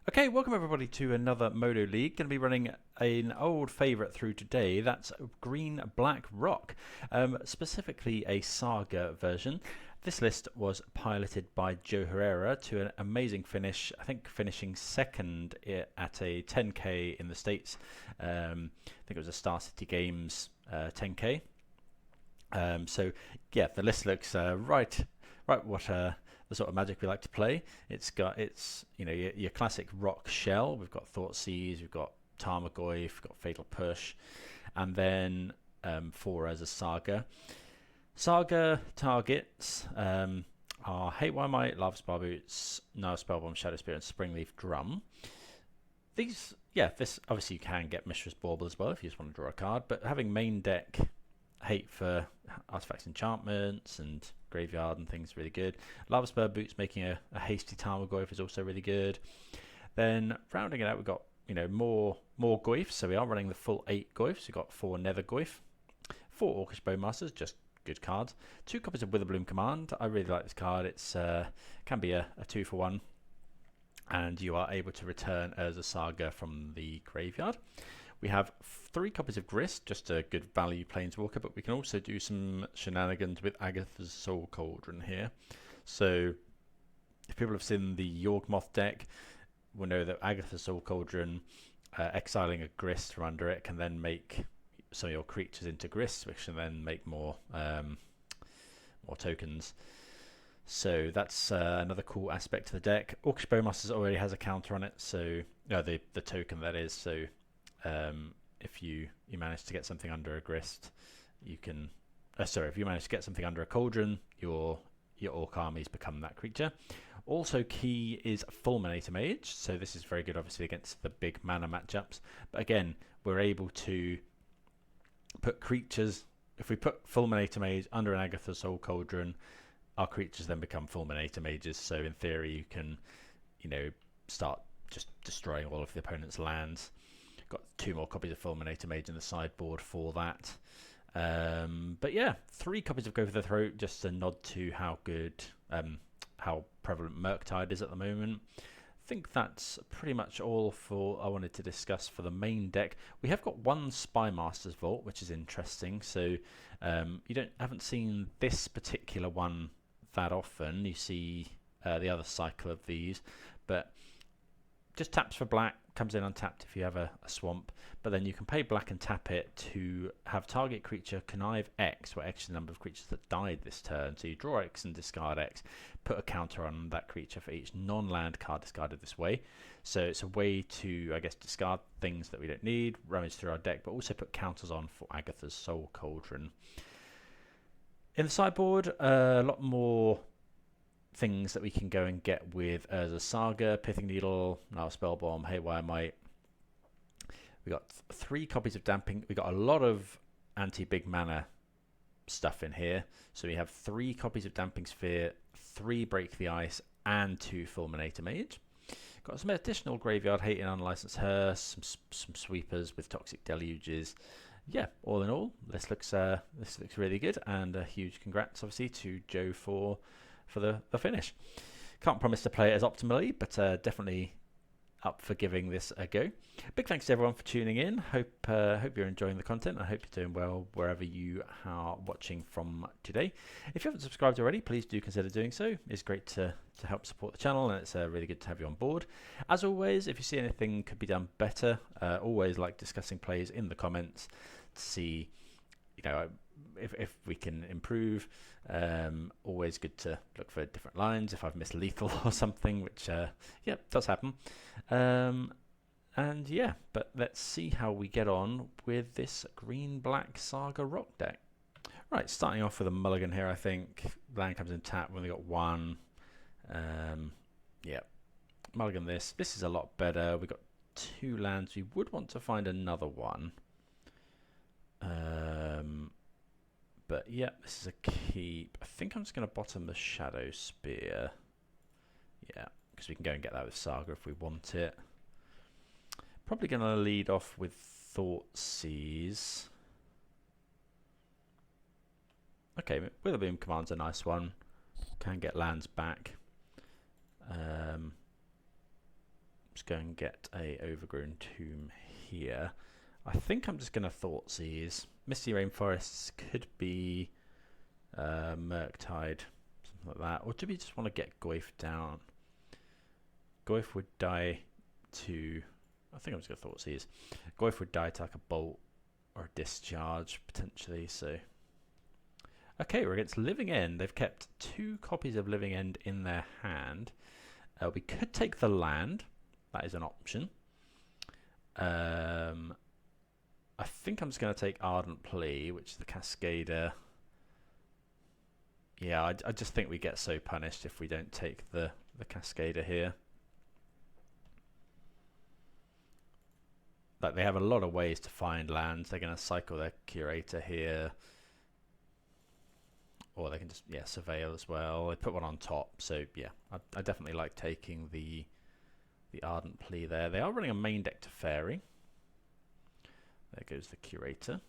Okay, welcome everybody to another Modo League. Going to be running an old favourite through today. That's Green Black Rock, specifically a Saga version. This list was piloted by Joe Herrera to an amazing finish. I think finishing second at a 10k in the States. I think it was a Star City Games 10k. So yeah, the list looks right what the sort of magic we like to play. It's your classic rock shell. We've got Thoughtseize, we've got Tarmogoyf, we've got Fatal Push, and then 4 as a Saga. Saga targets are Hate Why Might, Lava Spell Boots, Nile Spellbomb, Shadow Spear, and Springleaf Drum. This obviously you can get Mishra's Bauble as well if you just want to draw a card, but having main deck Hate for artifacts, enchantments, and graveyard and things really good. Lava Spur Boots making a hasty Tarmogoyf is also really good. Then rounding it out, we've got more Goyfs, so we are running the full 8 Goyfs. We've got 4 Nether Goyf, 4 Orcish Bowmasters, just good cards. 2 copies of Witherbloom Command. I really like this card. It's can be a 2 for 1, and you are able to return as a Saga from the graveyard. We have 3 copies of Grist, just a good value Planeswalker, but we can also do some shenanigans with Agatha's Soul Cauldron here. So if people have seen the Yawgmoth deck, will know that Agatha's Soul Cauldron, exiling a Grist from under it, can then make some of your creatures into Grist, which can then make more tokens. So that's another cool aspect to the deck. Orcish Bowmasters already has a counter on it, so the token that is. So if you manage to get something under a Grist, you can. If you manage to get something under a Cauldron, your Orc armies become that creature. Also key is Fulminator Mage, so this is very good obviously against the big mana matchups. But again, we're able to put creatures. If we put Fulminator Mage under an Agatha Soul Cauldron, our creatures then become Fulminator Mages. So in theory, you can, start just destroying all of the opponent's lands. Got 2 more copies of Fulminator Mage in the sideboard for that. But yeah, 3 copies of Go for the Throat, just a nod to how good, how prevalent Murktide is at the moment. I think that's pretty much all for I wanted to discuss for the main deck. We have got 1 Spymaster's Vault, which is interesting. So you haven't seen this particular one that often. You see the other cycle of these, but just taps for black, comes in untapped if you have a swamp, but then you can pay black and tap it to have target creature connive X, where X is the number of creatures that died this turn. So you draw X and discard X, put a counter on that creature for each non-land card discarded this way. So it's a way to, I guess, discard things that we don't need, rummage through our deck, but also put counters on for Agatha's Soul Cauldron. In the sideboard, a lot more things that we can go and get with Urza Saga, Pithing Needle, Nile Spellbomb, Haywire Might. We got 3 copies of Damping. We got a lot of anti-big mana stuff in here. So we have 3 copies of Damping Sphere, 3 Break the Ice, and 2 Fulminator Mage. Got some additional Graveyard Hate and Unlicensed Hearse, some sweepers with Toxic Deluges. Yeah, all in all, this looks really good, and a huge congrats obviously to Joe for the finish. Can't promise to play it as optimally, but definitely up for giving this a go. Big thanks to everyone for tuning in. Hope you're enjoying the content. I hope you're doing well wherever you are watching from today. If you haven't subscribed already, please do consider doing so. It's great to help support the channel, and it's really good to have you on board. As always, if you see anything could be done better, always like discussing plays in the comments to see, if we can improve. Always good to look for different lines if I've missed lethal or something, which does happen. And yeah, but let's see how we get on with this Green Black Saga Rock deck. Right, starting off with a mulligan here. I think land comes in tap. We only got 1. Mulligan this. This is a lot better. We got 2 lands. We would want to find another one. But yeah, this is a keep. I think I'm just going to bottom the Shadow Spear. Yeah, because we can go and get that with Saga if we want it. Probably going to lead off with Thoughtseize. Okay, Witherbloom Command's a nice one. Can get lands back. just go and get a overgrown tomb here. I think I'm just going to Thoughtseize. Misty Rainforests could be Murktide, something like that. Or do we just want to get Goyf down? Goyf would die to... I think I'm just going to Thoughtseize. Goyf would die to like a bolt or a discharge, potentially, so... Okay, we're against Living End. They've kept 2 copies of Living End in their hand. We could take the land. That is an option. I think I'm just going to take Ardent Plea, which is the Cascader. Yeah, I just think we get so punished if we don't take the Cascader here. Like, they have a lot of ways to find lands. They're going to cycle their Curator here. Or they can just, yeah, Surveil as well. They put one on top, so yeah, I definitely like taking the Ardent Plea there. They are running a main deck to Fairy. There goes the Curator.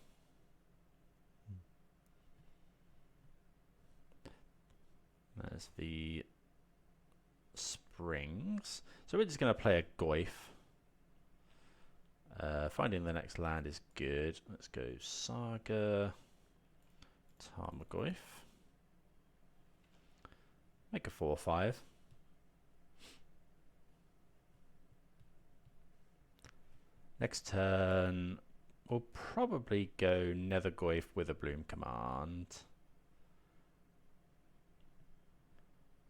There's the Springs. So we're just going to play a Goyf. Finding the next land is good. Let's go Saga, Tarmogoyf. Make a 4/5. Next turn, we'll probably go Nethergoyf with a Bloom Command.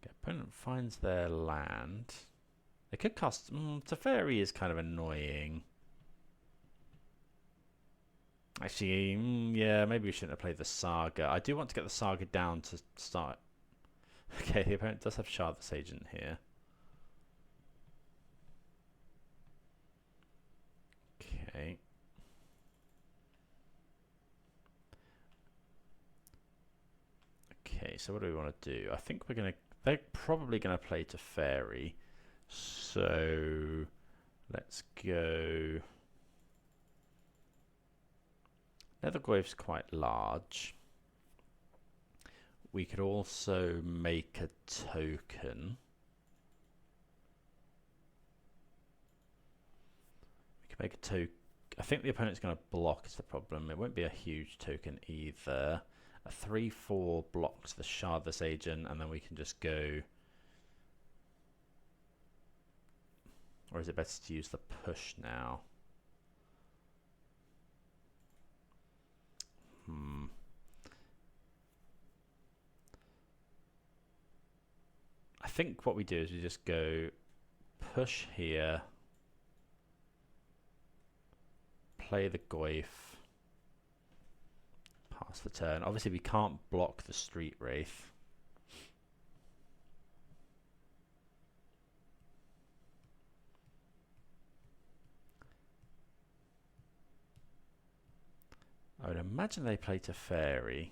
Okay, opponent finds their land. They could cast... Teferi is kind of annoying. Actually, yeah, maybe we shouldn't have played the Saga. I do want to get the Saga down to start... Okay, the opponent does have Shardless Agent here. Okay. Okay, so what do we want to do? I think we're going to... They're probably going to play to Fairy. So let's go... Nethergoyf's quite large. We could also make a token. We could make a token. I think the opponent's going to block is the problem. It won't be a huge token either. A 3/4 blocks the Shardless Agent, and then we can just go... Or is it better to use the push now? I think what we do is we just go push here, play the Goyf, pass the turn. Obviously we can't block the Street Wraith. I would imagine they play to Fairy.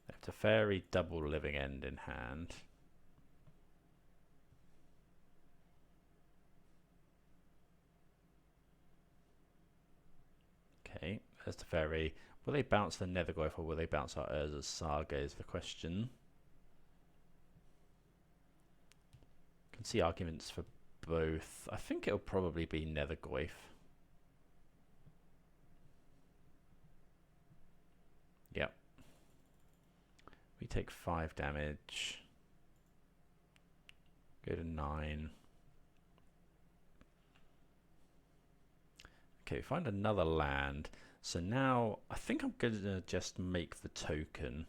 They have to Fairy double Living End in hand. Okay, there's the Fairy. Will they bounce the Nethergoyf or will they bounce our Urza's Saga is the question. Can see arguments for both. I think it'll probably be Nethergoyf. Yep. We take 5 damage. Go to 9. Okay, find another land. So now I think I'm going to just make the token.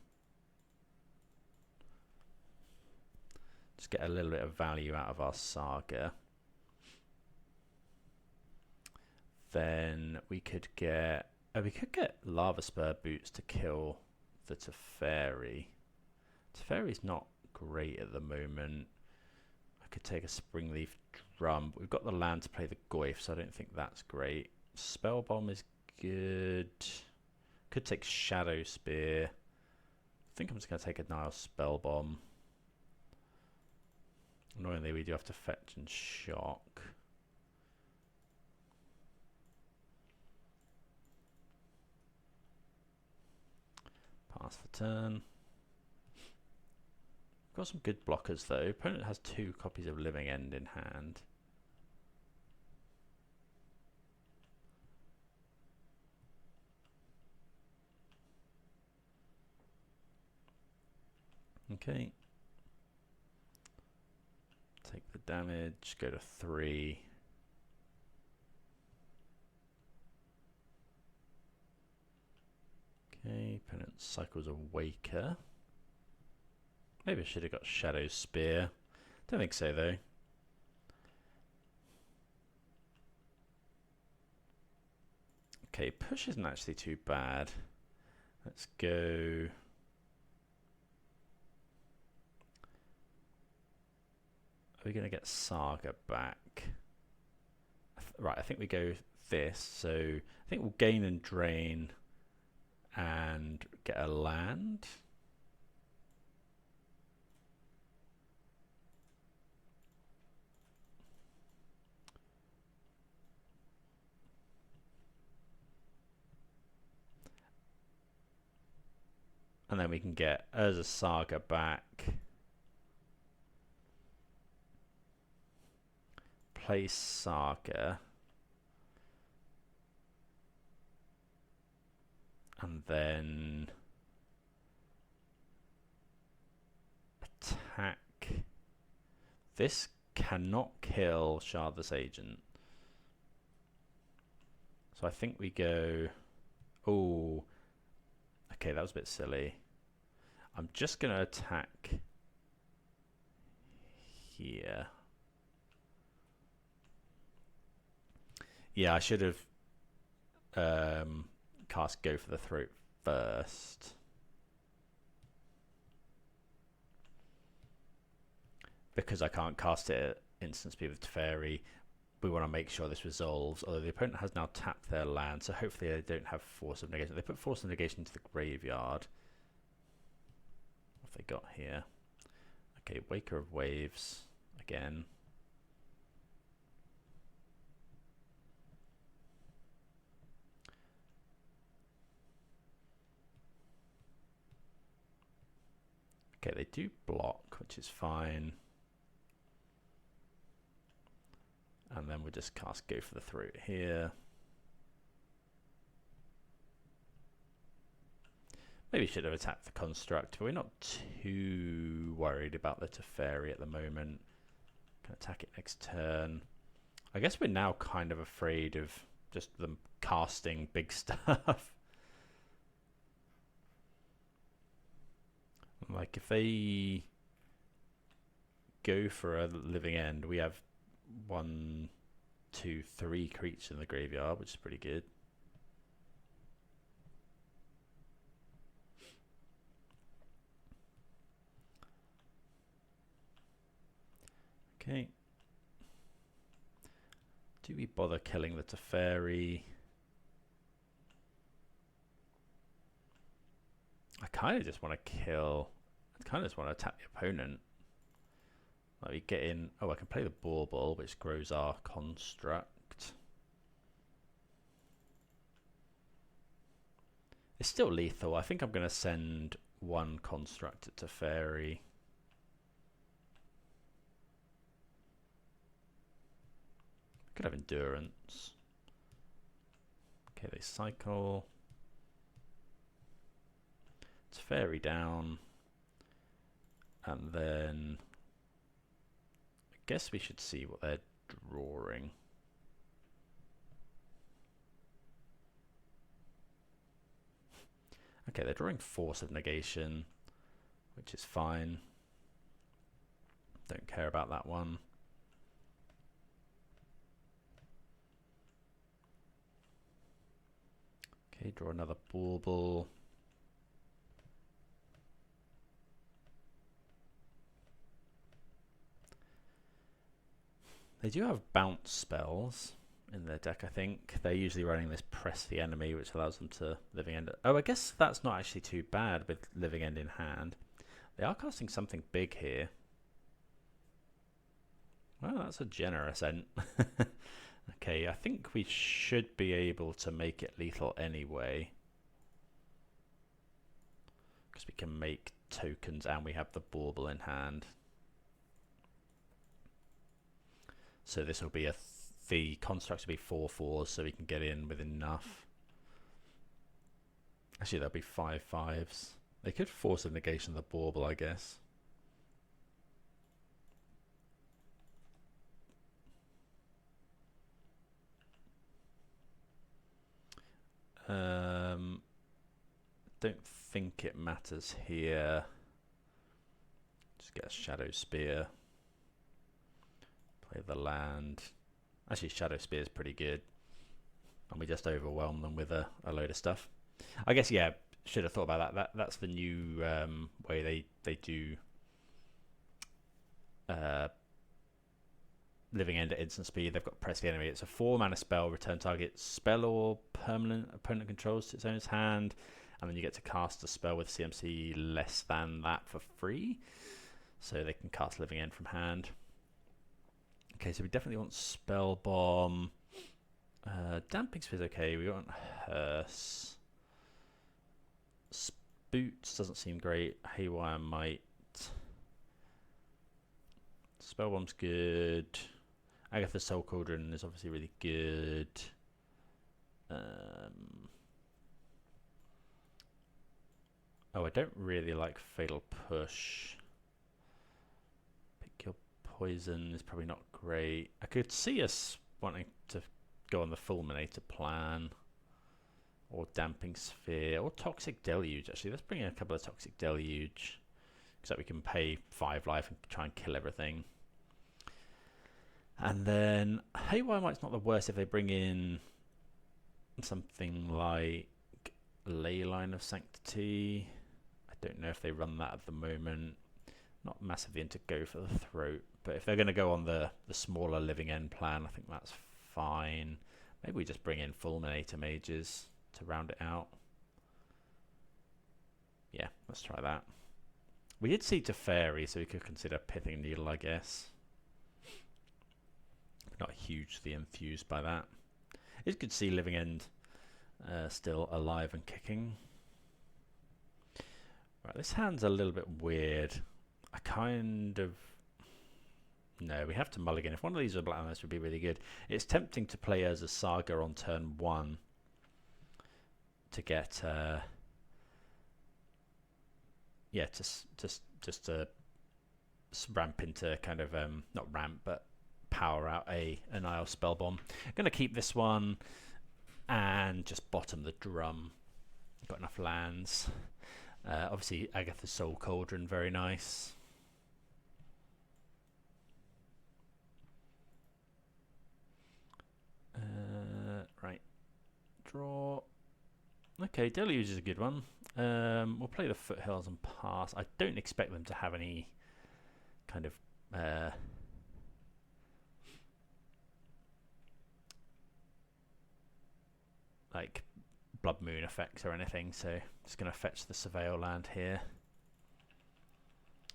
Just get a little bit of value out of our Saga. Then we could get Lava Spur Boots to kill the Teferi. Teferi's not great at the moment. I could take a Springleaf Drum, but we've got the land to play the Goyf, so I don't think that's great. Spell Bomb is good. Could take Shadow Spear. I think I'm just going to take a Nile Spell Bomb. Annoyingly, we do have to fetch and shock. Pass the turn. Got some good blockers though. Opponent has 2 copies of Living End in hand. Okay. Take the damage, go to 3. Okay, opponent cycles a Waker. Maybe I should have got Shadow Spear. Don't think so though. Okay, push isn't actually too bad. Let's go. Are we going to get Saga back? Right, I think we go this. So I think we'll gain and drain and get a land. And then we can get Urza Saga back. Play Saga. And then attack. This cannot kill Shardless Agent. So I think we go... Oh, okay, that was a bit silly. I'm just going to attack here. Yeah, I should have cast Go for the Throat first. Because I can't cast it at instant speed with Teferi, we want to make sure this resolves. Although the opponent has now tapped their land, so hopefully they don't have Force of Negation. They put Force of Negation into the graveyard. What have they got here? Okay, Waker of Waves again. Okay, they do block, which is fine. And then we'll just cast Go for the Throat here. Maybe should have attacked the Construct, but we're not too worried about the Teferi at the moment. Can attack it next turn. I guess we're now kind of afraid of just them casting big stuff. Like if they go for a Living End, we have 1, 2, 3 creatures in the graveyard, which is pretty good. Okay. Do we bother killing the Teferi? I kind of just want to kill... I kind of just want to attack the opponent. Like we get in... Oh, I can play the Bauble, which grows our Construct. It's still lethal. I think I'm going to send 1 Construct to Teferi. Could have Endurance. Okay, they cycle. Teferi down. And then... I guess we should see what they're drawing. Okay, they're drawing Force of Negation, which is fine. Don't care about that one. Okay, draw another Bauble. They do have bounce spells in their deck, I think. They're usually running this Press the Enemy, which allows them to Living End. Oh, I guess that's not actually too bad with Living End in hand. They are casting something big here. Well, that's a generous end. Okay, I think we should be able to make it lethal anyway. Because we can make tokens and we have the bauble in hand. So this will be the constructs will be 4/4s, so we can get in with enough. Actually, there'll be 5/5s. They could force a negation of the bauble, I guess. Don't think it matters here. Just get a Shadow Spear. Play the land. Actually, Shadow Spear is pretty good. And we just overwhelm them with a load of stuff. I guess, yeah, should have thought about that. That's the new way they do living end at instant speed. They've got press the enemy. It's a 4-mana spell. Return target spell or permanent opponent controls to its owner's hand. And then you get to cast a spell with CMC less than that for free. So they can cast living end from hand. Okay, so we definitely want Spell Bomb. Damping Sphere is okay. We want Hearse. Boots doesn't seem great. Haywire Might. Spell Bomb's good. Agatha's Soul Cauldron is obviously really good. Oh, I don't really like Fatal Push. Pick Your Poison is probably not great. I could see us wanting to go on the Fulminator plan. Or Damping Sphere. Or Toxic Deluge, actually. Let's bring in a couple of Toxic Deluge. So that we can pay 5 life and try and kill everything. And then Haywire Might's not the worst if they bring in something like Leyline of Sanctity. I don't know if they run that at the moment. Not massively into Go for the Throat, but if they're going to go on the smaller living end plan, I think that's fine. Maybe we just bring in Fulminator Mages to round it out. Yeah, let's try that. We did see Teferi, so we could consider Pithing Needle, I guess. Not hugely enthused by that. It's good to see Living End still alive and kicking. Right, this hand's a little bit weird. I kind of... No, we have to mulligan. If one of these were black, this would be really good. It's tempting to play as a Saga on turn 1 to get... yeah, just to ramp into kind of... not ramp, but power out an Isle Spellbomb. I'm going to keep this one and just bottom the drum. Got enough lands. Obviously, Agatha's Soul Cauldron, very nice. Right. Draw. Okay, Deluge is a good one. We'll play the Foothills and pass. I don't expect them to have any kind of... like Blood Moon effects or anything, so just going to fetch the Surveil land here.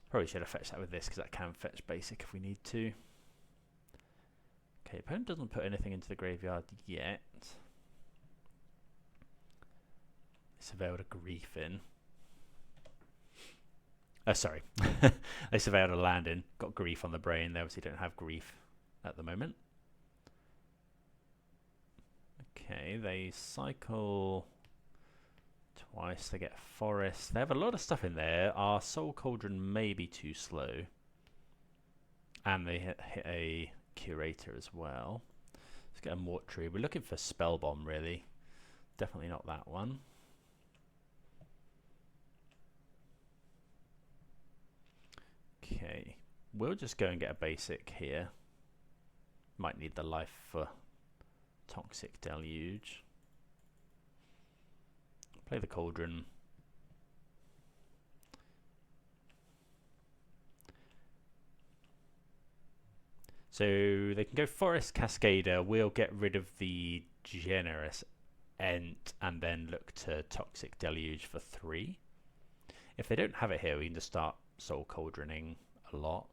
Probably should have fetched that with this because that can fetch basic if we need to. Okay, opponent doesn't put anything into the graveyard yet. They surveilled a Grief in. Oh, sorry. They surveilled a land in, got Grief on the brain. They obviously don't have Grief at the moment. Okay, they cycle twice. They get Forest. They have a lot of stuff in there. Our Soul Cauldron may be too slow. And they hit a Curator as well. Let's get a Mortuary. We're looking for Spell Bomb, really. Definitely not that one. Okay, we'll just go and get a basic here. Might need the life for Toxic Deluge. Play the Cauldron. So they can go Forest Cascader. We'll get rid of the Generous Ent and then look to Toxic Deluge for 3. If they don't have it here, we can just start Soul Cauldroning a lot.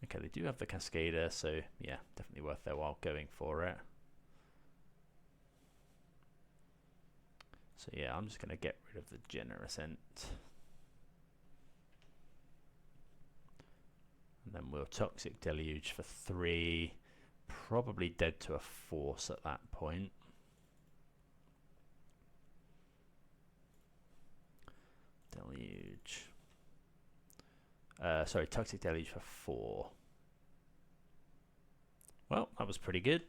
Okay, they do have the Cascader, so yeah, definitely worth their while going for it. So yeah, I'm just going to get rid of the Generous Ent. then we'll Toxic Deluge for 3. Probably dead to a Force at that point. Deluge. Sorry, Toxic Deluge for 4. Well, that was pretty good.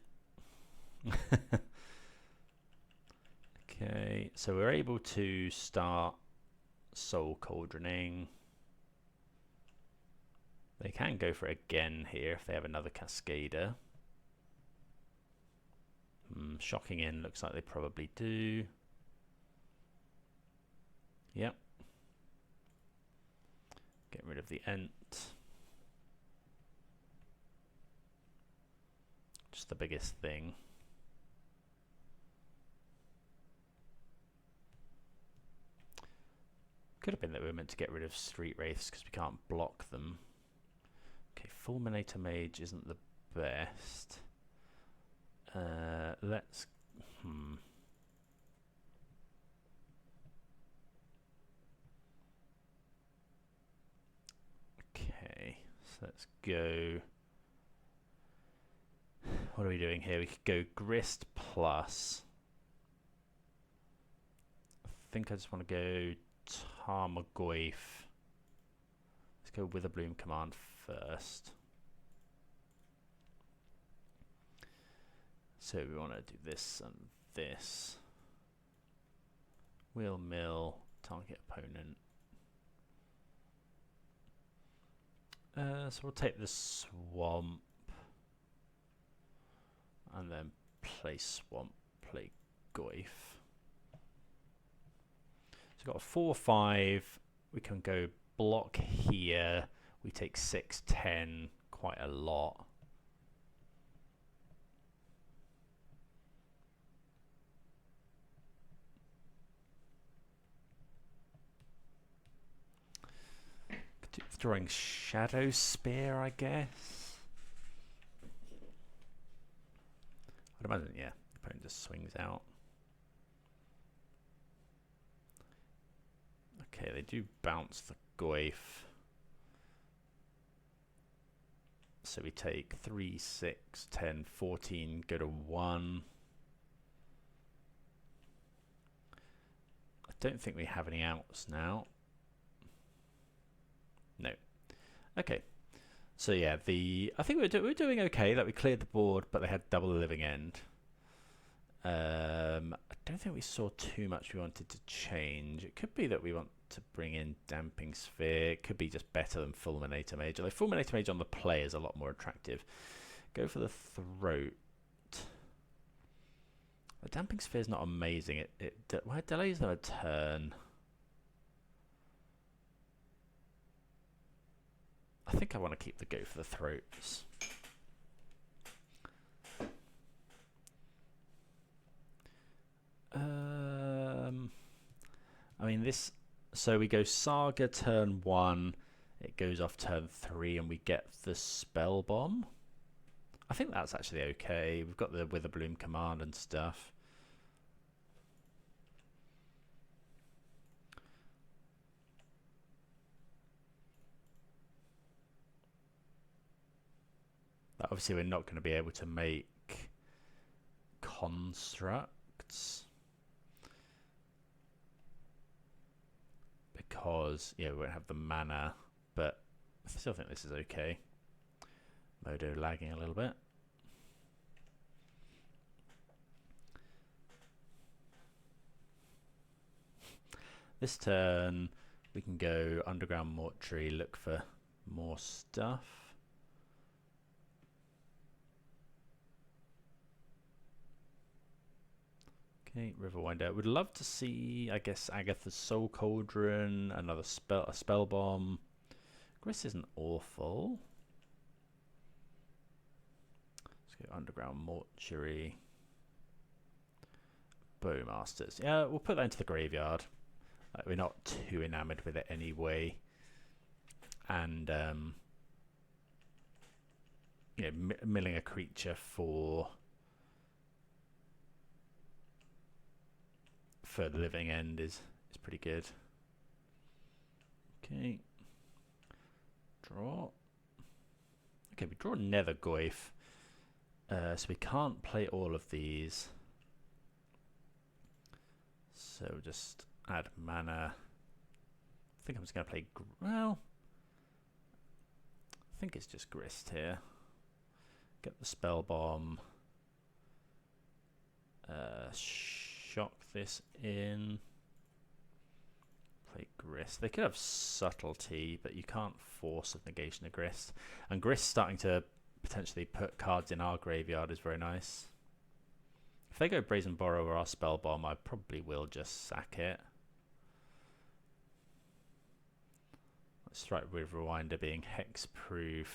Okay, so we're able to start Soul Cauldroning. They can go for it again here if they have another Cascader. Shocking in, looks like they probably do. Yep. Get rid of the Ent. Just the biggest thing. Could have been that we were meant to get rid of Street Wraiths because we can't block them. Okay, Fulminator Mage isn't the best. Let's... Okay, so let's go... What are we doing here? We could go Grist plus. I think I just want to go Tarmogoyf. Let's go Witherbloom command first. So we want to do this and this. We'll mill target opponent. So we'll take the swamp and then play swamp, play Goyf. So we've got a 4/5. We can go block here. We take 6/10, quite a lot. Throwing Shadow Spear, I guess. I'd imagine, yeah, the opponent just swings out. Okay, they do bounce the Goyf. So we take 3, 6, 10, 14, go to 1. I don't think we have any outs now. No. Okay. So yeah, I think we're doing okay. That we cleared the board, but they had double the living end. I don't think we saw too much we wanted to change. It could be that we want to bring in Damping Sphere. It could be just better than Fulminator Mage. Although Fulminator Mage on the play is a lot more attractive. Go for the Throat. The Damping Sphere is not amazing. It delays them a turn. I think I want to keep the go for the Throats. I mean this. So we go Saga turn 1. It goes off turn 3, and we get the Spell Bomb. I think that's actually okay. We've got the Witherbloom command and stuff. Obviously, we're not going to be able to make constructs because, yeah, we won't have the mana, but I still think this is okay. Modo lagging a little bit. This turn, we can go Underground Mortuary, look for more stuff. Okay, Riverwinder. Would love to see, I guess, Agatha's Soul Cauldron, a spell bomb. Grist isn't awful. Let's go Underground Mortuary. Bowmasters. Yeah, we'll put that into the graveyard. We're not too enamored with it anyway. And you know, milling a creature for the living end is pretty good. Okay. Draw. Okay, we draw Nethergoyf. So we can't play all of these. So just add mana. I think I'm just going to play... Well, I think it's just Grist here. Get the Spell Bomb. Shock this in. Play Grist. They could have Subtlety, but you can't force a negation of Grist. And Grist starting to potentially put cards in our graveyard is very nice. If they go Brazen Borrower or our Spell Bomb, I probably will just sack it. Let's strike with Rewinder being hexproof.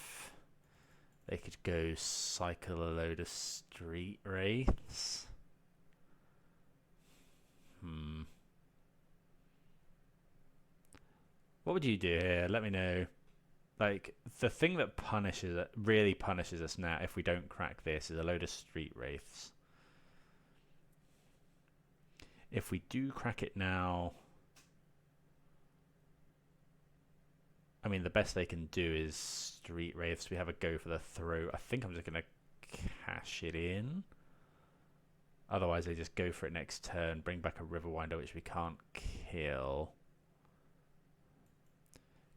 They could go cycle a load of Street Wraiths. What would you do here? Let me know. Like, the thing that really punishes us now if we don't crack this is a load of Street Wraiths. If we do crack it now, I mean, the best they can do is Street Wraiths. We have a go for the throw. I think I'm just going to cash it in. Otherwise, they just go for it next turn, bring back a Riverwinder, which we can't kill.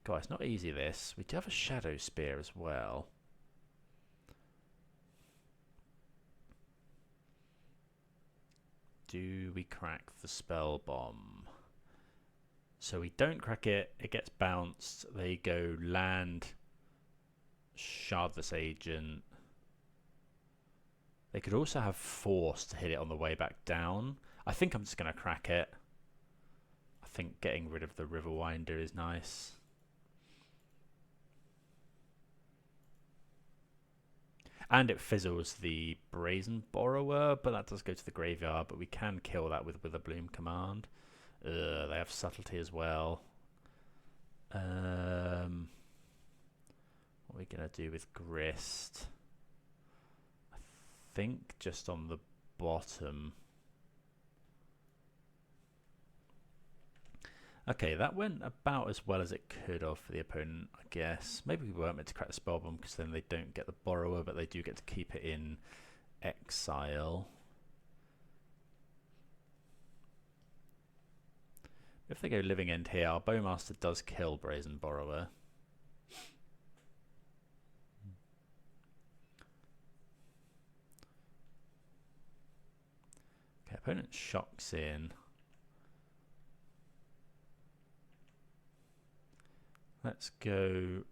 God, it's not easy, this. We do have a Shadow Spear as well. Do we crack the Spell Bomb? So we don't crack it. It gets bounced. They go land, Shardless Agent. They could also have Force to hit it on the way back down. I think I'm just going to crack it. I think getting rid of the Riverwinder is nice. And it fizzles the Brazen Borrower, but that does go to the graveyard, but we can kill that with Witherbloom Command. They have Subtlety as well. What are we going to do with Grist? I think just on the bottom. Okay, that went about as well as it could have for the opponent, I guess. Maybe we weren't meant to crack the Spell Bomb because then they don't get the Borrower, but they do get to keep it in exile. If they go Living End here, our Bowmaster does kill Brazen Borrower. Okay, opponent shocks in. Let's go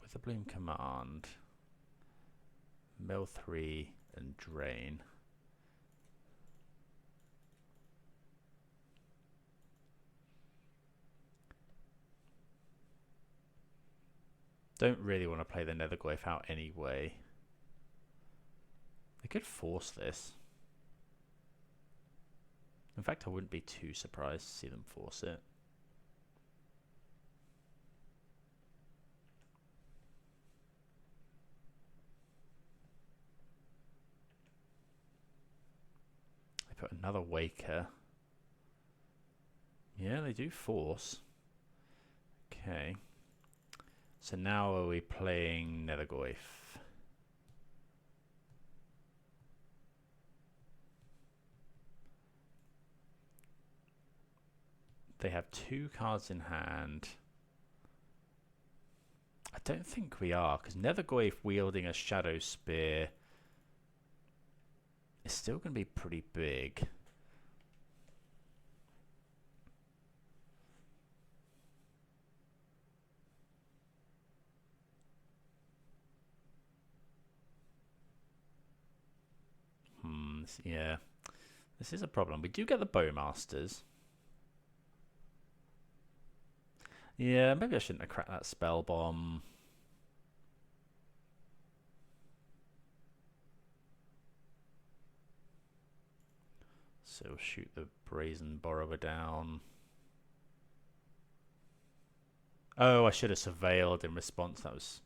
with the Bloom Command, mill 3 and drain. Don't really want to play the Nethergoyf out anyway. They could force this. In fact, I wouldn't be too surprised to see them force it. They put another Waker. Yeah, they do force. Okay. So now are we playing Nethergoyf? They have 2 cards in hand. I don't think we are, because Nethergoyf wielding a Shadow Spear is still going to be pretty big. Yeah, this is a problem. We do get the Bowmasters. Yeah, maybe I shouldn't have cracked that Spell Bomb. So we'll shoot the Brazen Borrower down. Oh, I should have Surveilled in response. That was...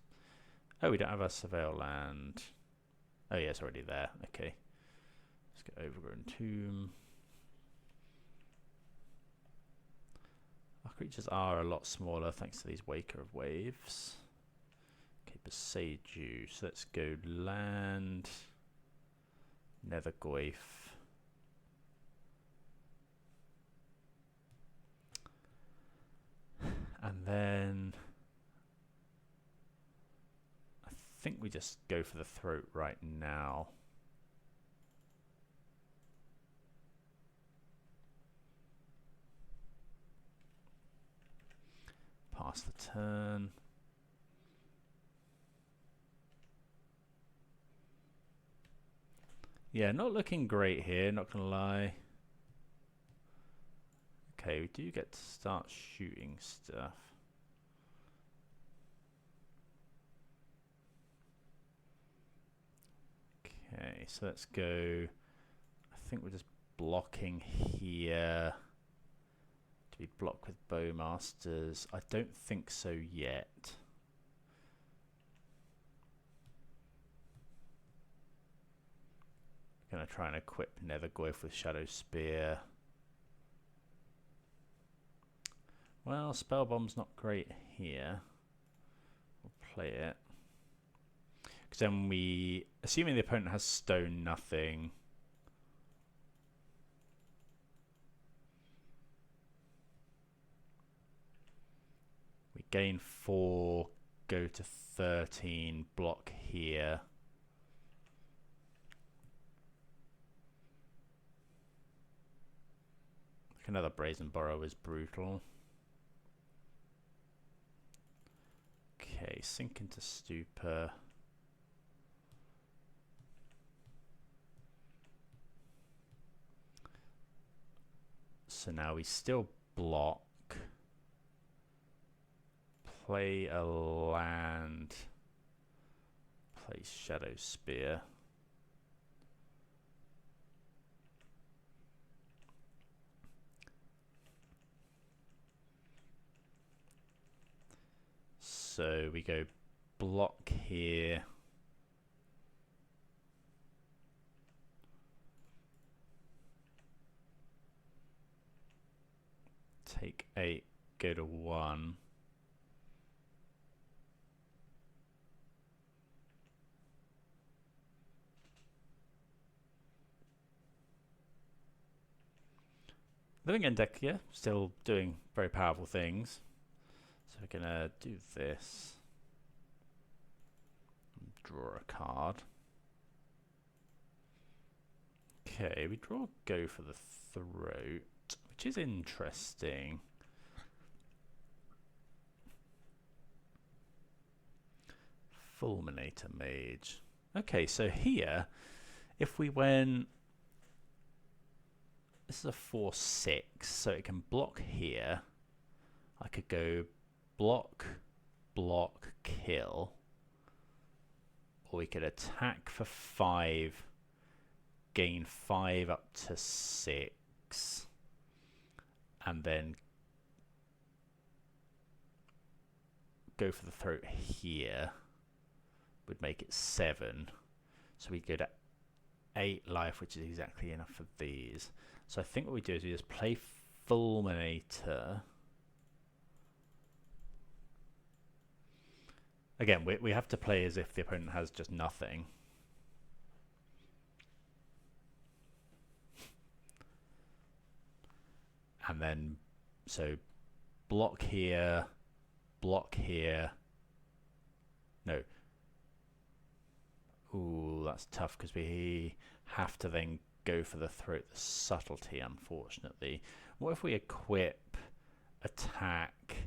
Oh, we don't have a Surveil land. Oh, yeah, it's already there. Okay. Let's get Overgrown Tomb. Our creatures are a lot smaller thanks to these Waker of Waves. Okay, Beseiju. So let's go land, Nethergoyf. And then I think we just go for the throat right now. Pass the turn. Yeah, not looking great here, not gonna lie. Okay, we do get to start shooting stuff. Okay, so let's go. I think we're just blocking here. Do we block with Bowmasters? I don't think so yet. Gonna try and equip Nethergoyf with Shadow Spear. Well, Spell Bomb's not great here. We'll play it. Because then we, assuming the opponent has Stone Nothing, we gain 4, go to 13, block here. Another Brazen Burrow is brutal. Okay, sink into Stupor. So now we still block. Play a land. Play Shadow Spear. So we go block here. Take 8, go to 1. Living End deck, yeah, still doing very powerful things. So we're gonna do this. Draw a card. Okay, we draw go for the throat, which is interesting. Fulminator Mage. Okay, so here, if we went, this is a 4/6, so it can block here. I could go block, block, kill. Or we could attack for 5, gain 5 up to 6, and then go for the throat here. Would make it 7. So we'd go to 8 life, which is exactly enough for these. So I think what we do is we just play Fulminator. Again, we have to play as if the opponent has just nothing. And then, so block here, block here. No. Ooh, that's tough because we have to then go for the throat, the subtlety, unfortunately. What if we equip, attack,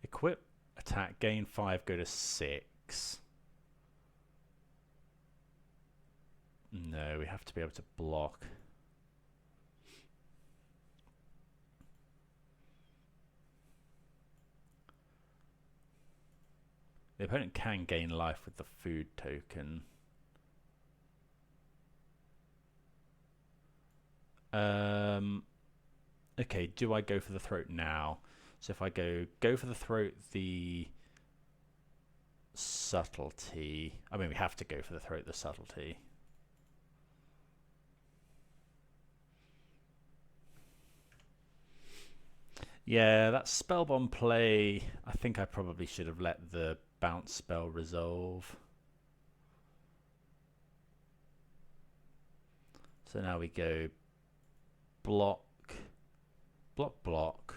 equip, attack, gain 5, go to 6. No, we have to be able to block. The opponent can gain life with the food token. Okay, do I go for the throat now? So if I go for the throat, the subtlety. I mean, we have to go for the throat, the subtlety. Yeah, that spellbomb play, I think I probably should have let the bounce spell resolve. So now we go block, block, block,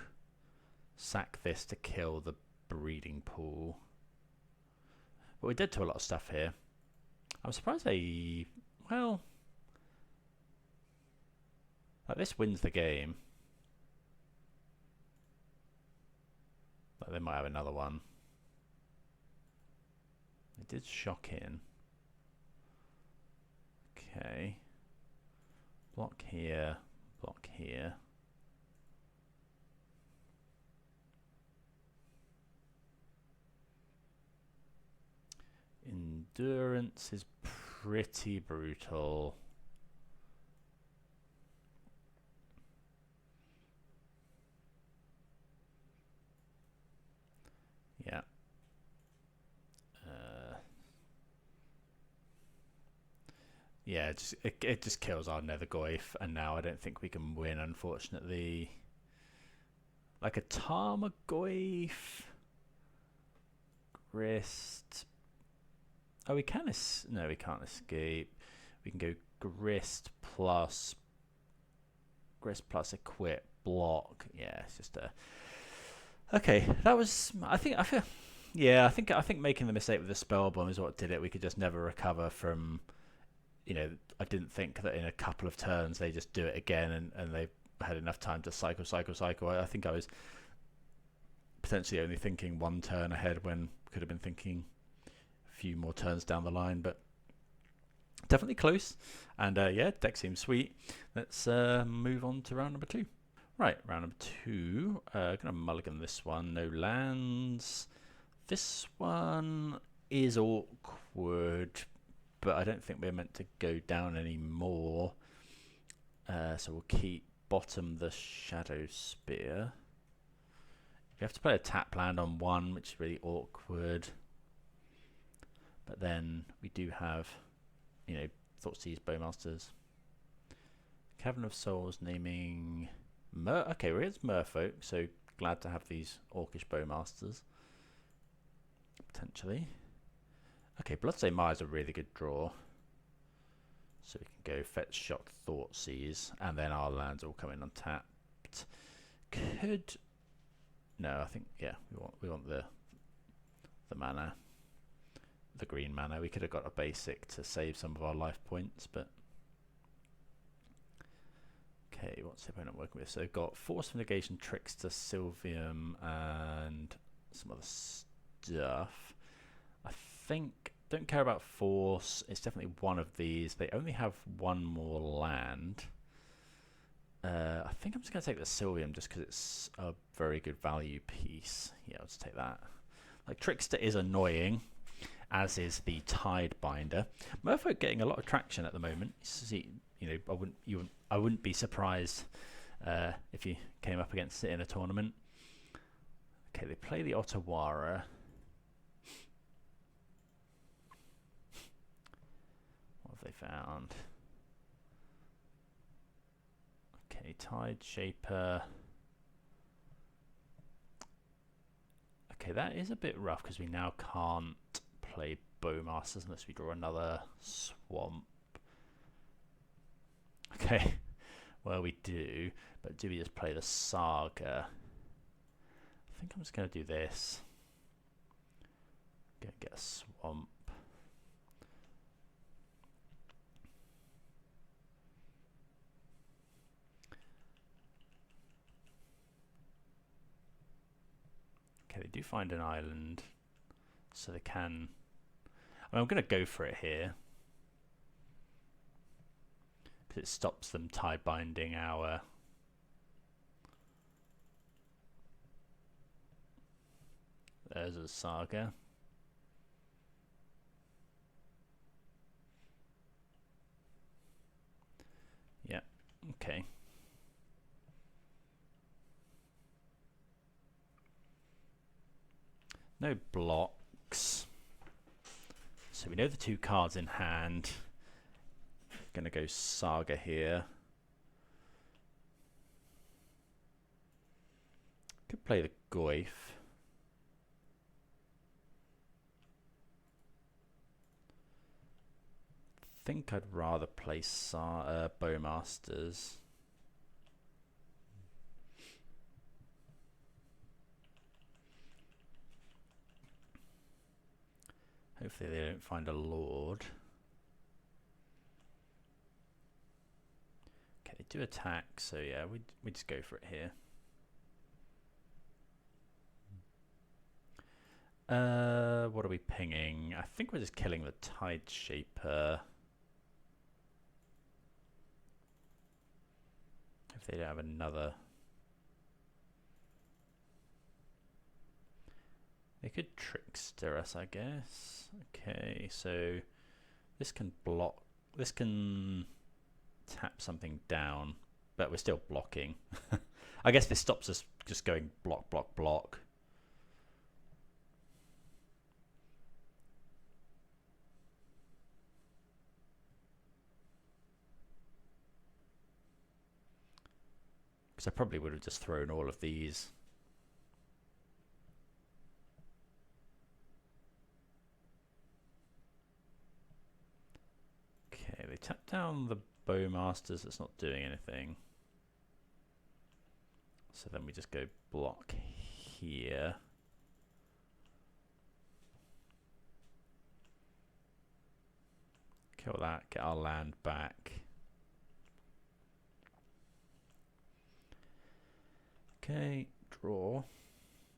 sack this to kill the breeding pool. But we did to a lot of stuff here. I'm surprised they, well, like this wins the game. But they might have another one. They did shock in. Okay. Block here, block here. Endurance is pretty brutal. Yeah. Yeah, it just kills our Nethergoyf, and now I don't think we can win, unfortunately. Like a Tarmogoyf, Grist. Oh, we can no, we can't escape. We can go Grist plus equip block. Yeah, it's just a. Okay, that was. I think making the mistake with the spell bomb is what did it. We could just never recover from. You know, I didn't think that in a couple of turns they just do it again and they had enough time to cycle. I think I was potentially only thinking one turn ahead when could have been thinking a few more turns down the line, but definitely close. And yeah, deck seems sweet. Let's move on to round number 2. Right, round number 2. Gonna mulligan this one. No lands. This one is awkward, but I don't think we're meant to go down anymore. So we'll keep bottom the Shadow Spear. We have to play a tap land on 1, which is really awkward. But then we do have, you know, Thoughtseize Bowmasters. Cavern of Souls naming okay, well, it's Merfolk, so glad to have these Orcish Bowmasters. Potentially. Okay, Bloodstained Mire is a really good draw. So we can go Fetch, Shock, Thoughtseize, and then our lands all come in untapped. Could... No, I think, yeah, we want the mana. The green mana. We could have got a basic to save some of our life points, but... Okay, what's the opponent working with? So they've got Force of Negation, Trickster, Sylvium, and some other stuff. I think, don't care about Force. It's definitely one of these. They only have one more land. I think I'm just going to take the Sylvium just because it's a very good value piece. Yeah, let's take that. Like, Trickster is annoying, as is the Tidebinder. Merfolk getting a lot of traction at the moment. See, you know, I wouldn't be surprised if you came up against it in a tournament. Okay, they play the Ottawara. What have they found? Okay, Tide Shaper. Okay, that is a bit rough because we now can't play Bowmasters unless we draw another Swamp. Okay, well we do, but do we just play the Saga? I think I'm just going to do this. Go get a Swamp. Okay, they do find an island, so they can... I mean, I'm going to go for it here. Because it stops them tie-binding our... There's a Saga. Yeah, okay. No blocks. So we know the 2 cards in hand. Gonna go Saga here. could play the Goyf. I think I'd rather play Bowmasters. Hopefully they don't find a Lord. Okay, they do attack, so yeah, we just go for it here. What are we pinging? I think we're just killing the Tide Shaper. If they don't have another. They could Trickster us, I guess. Okay, so this can block. This can tap something down, but we're still blocking. I guess this stops us just going block, block, block. Because I probably would have just thrown all of these. Okay, they tap down the Bowmasters. That's not doing anything. So then we just go block here. Kill that, get our land back. Okay, draw.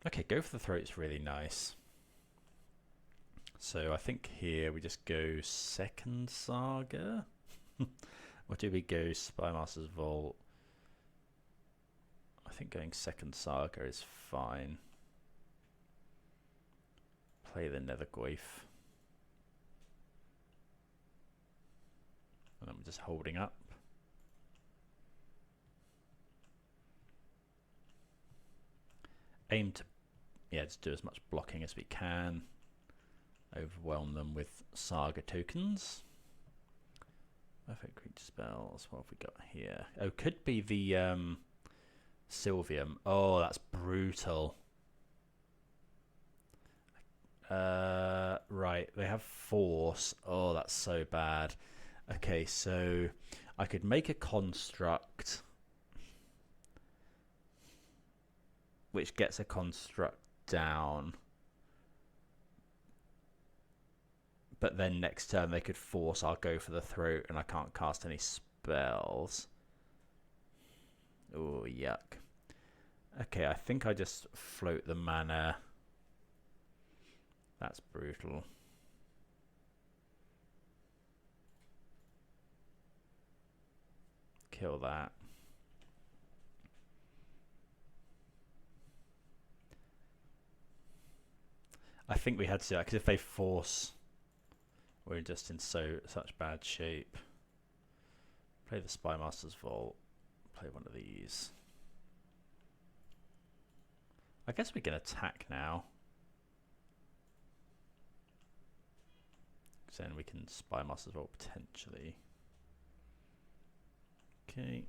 Okay, go for the throat's really nice. So I think here we just go second Saga. Or do we go Spymaster's Vault? I think going second Saga is fine. Play the Nethergoyf. And then we're just holding up. Aim to, yeah, just do as much blocking as we can. Overwhelm them with Saga tokens. Perfect creature spells. What have we got here? Oh, could be the Sylvium. Oh, that's brutal. Right, they have Force. Oh, that's so bad. Okay, so I could make a construct which gets a construct down, but then next turn they could force I'll go for the throat and I can't cast any spells. Oh, yuck. Okay, I think I just float the mana. That's brutal. Kill that. I think we had to, because if they force, we're just in such bad shape. Play the Spymaster's Vault. Play one of these. I guess we can attack now. Because then we can Spymaster's Vault potentially. Okay.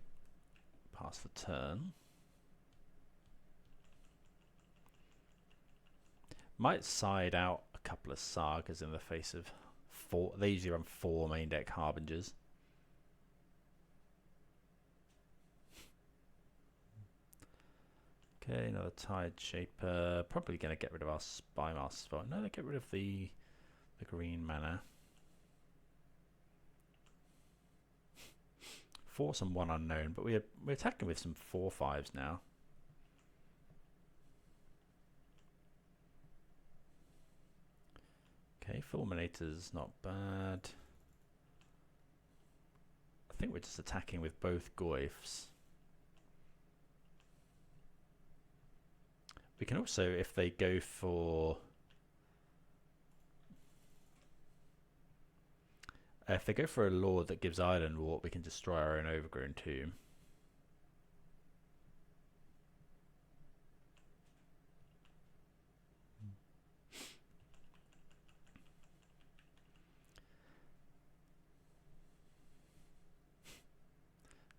Pass the turn. Might side out a couple of Sagas in the face of 4. They usually run 4 main deck Harbingers. Okay, another Tide Shaper. Probably going to get rid of our Spymaster's Vault. No, they get rid of the green mana. Force and 1 unknown, but we're attacking with some 4/5s now. Okay, Fulminator's not bad. I think we're just attacking with both Goyfs. We can also, if they go for... if they go for a Lord that gives Island Warp, we can destroy our own Overgrown Tomb.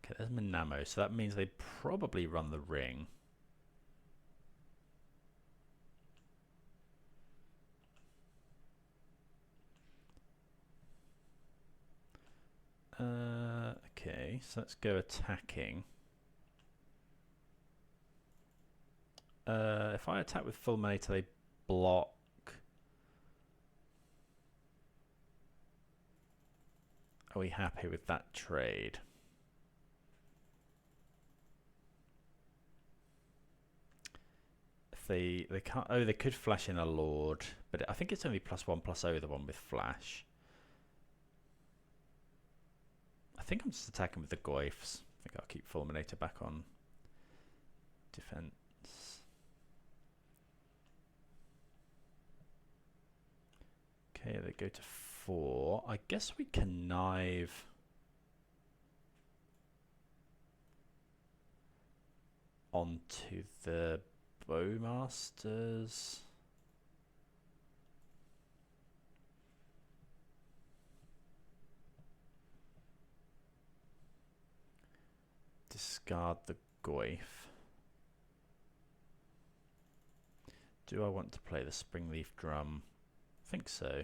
Okay, there's Minamo, so that means they probably run the ring. Okay, so let's go attacking. If I attack with Fulminator, they block. Are we happy with that trade? If they can't, oh, they could flash in a Lord, but I think it's only +1/+0, the one with flash. I think I'm just attacking with the Goyfs. I think I'll keep Fulminator back on defense. Okay, they go to 4. I guess we connive. Onto the Bowmasters. Discard the Goyf. Do I want to play the Springleaf Drum? I think so.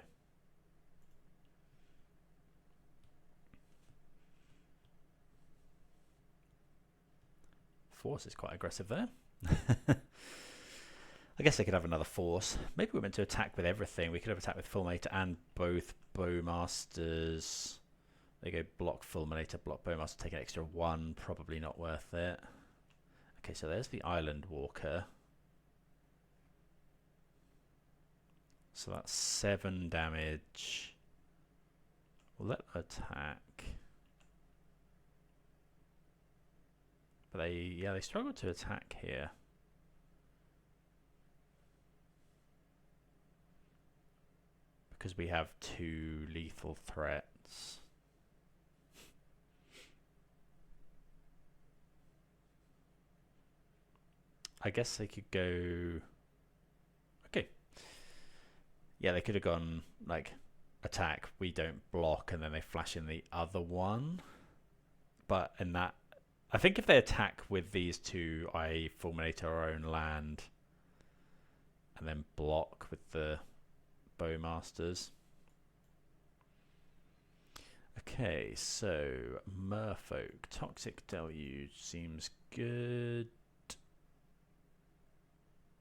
Force is quite aggressive there. I guess they could have another force. Maybe we're meant to attack with everything. We could have attacked with Fulminator and both Bowmasters. They go block Fulminator, block Bowmaster, take an extra 1. Probably not worth it. Okay, so there's the Island Walker. So that's 7 damage. We'll let them attack. But they struggle to attack here. Because we have 2 lethal threats. I guess they could go... Okay. Yeah, they could have gone, like, attack, we don't block, and then they flash in the other one. But in that... I think if they attack with these two, i.e. Fulminator our own land, and then block with the Bowmasters. Okay, so Merfolk, Toxic Deluge seems good.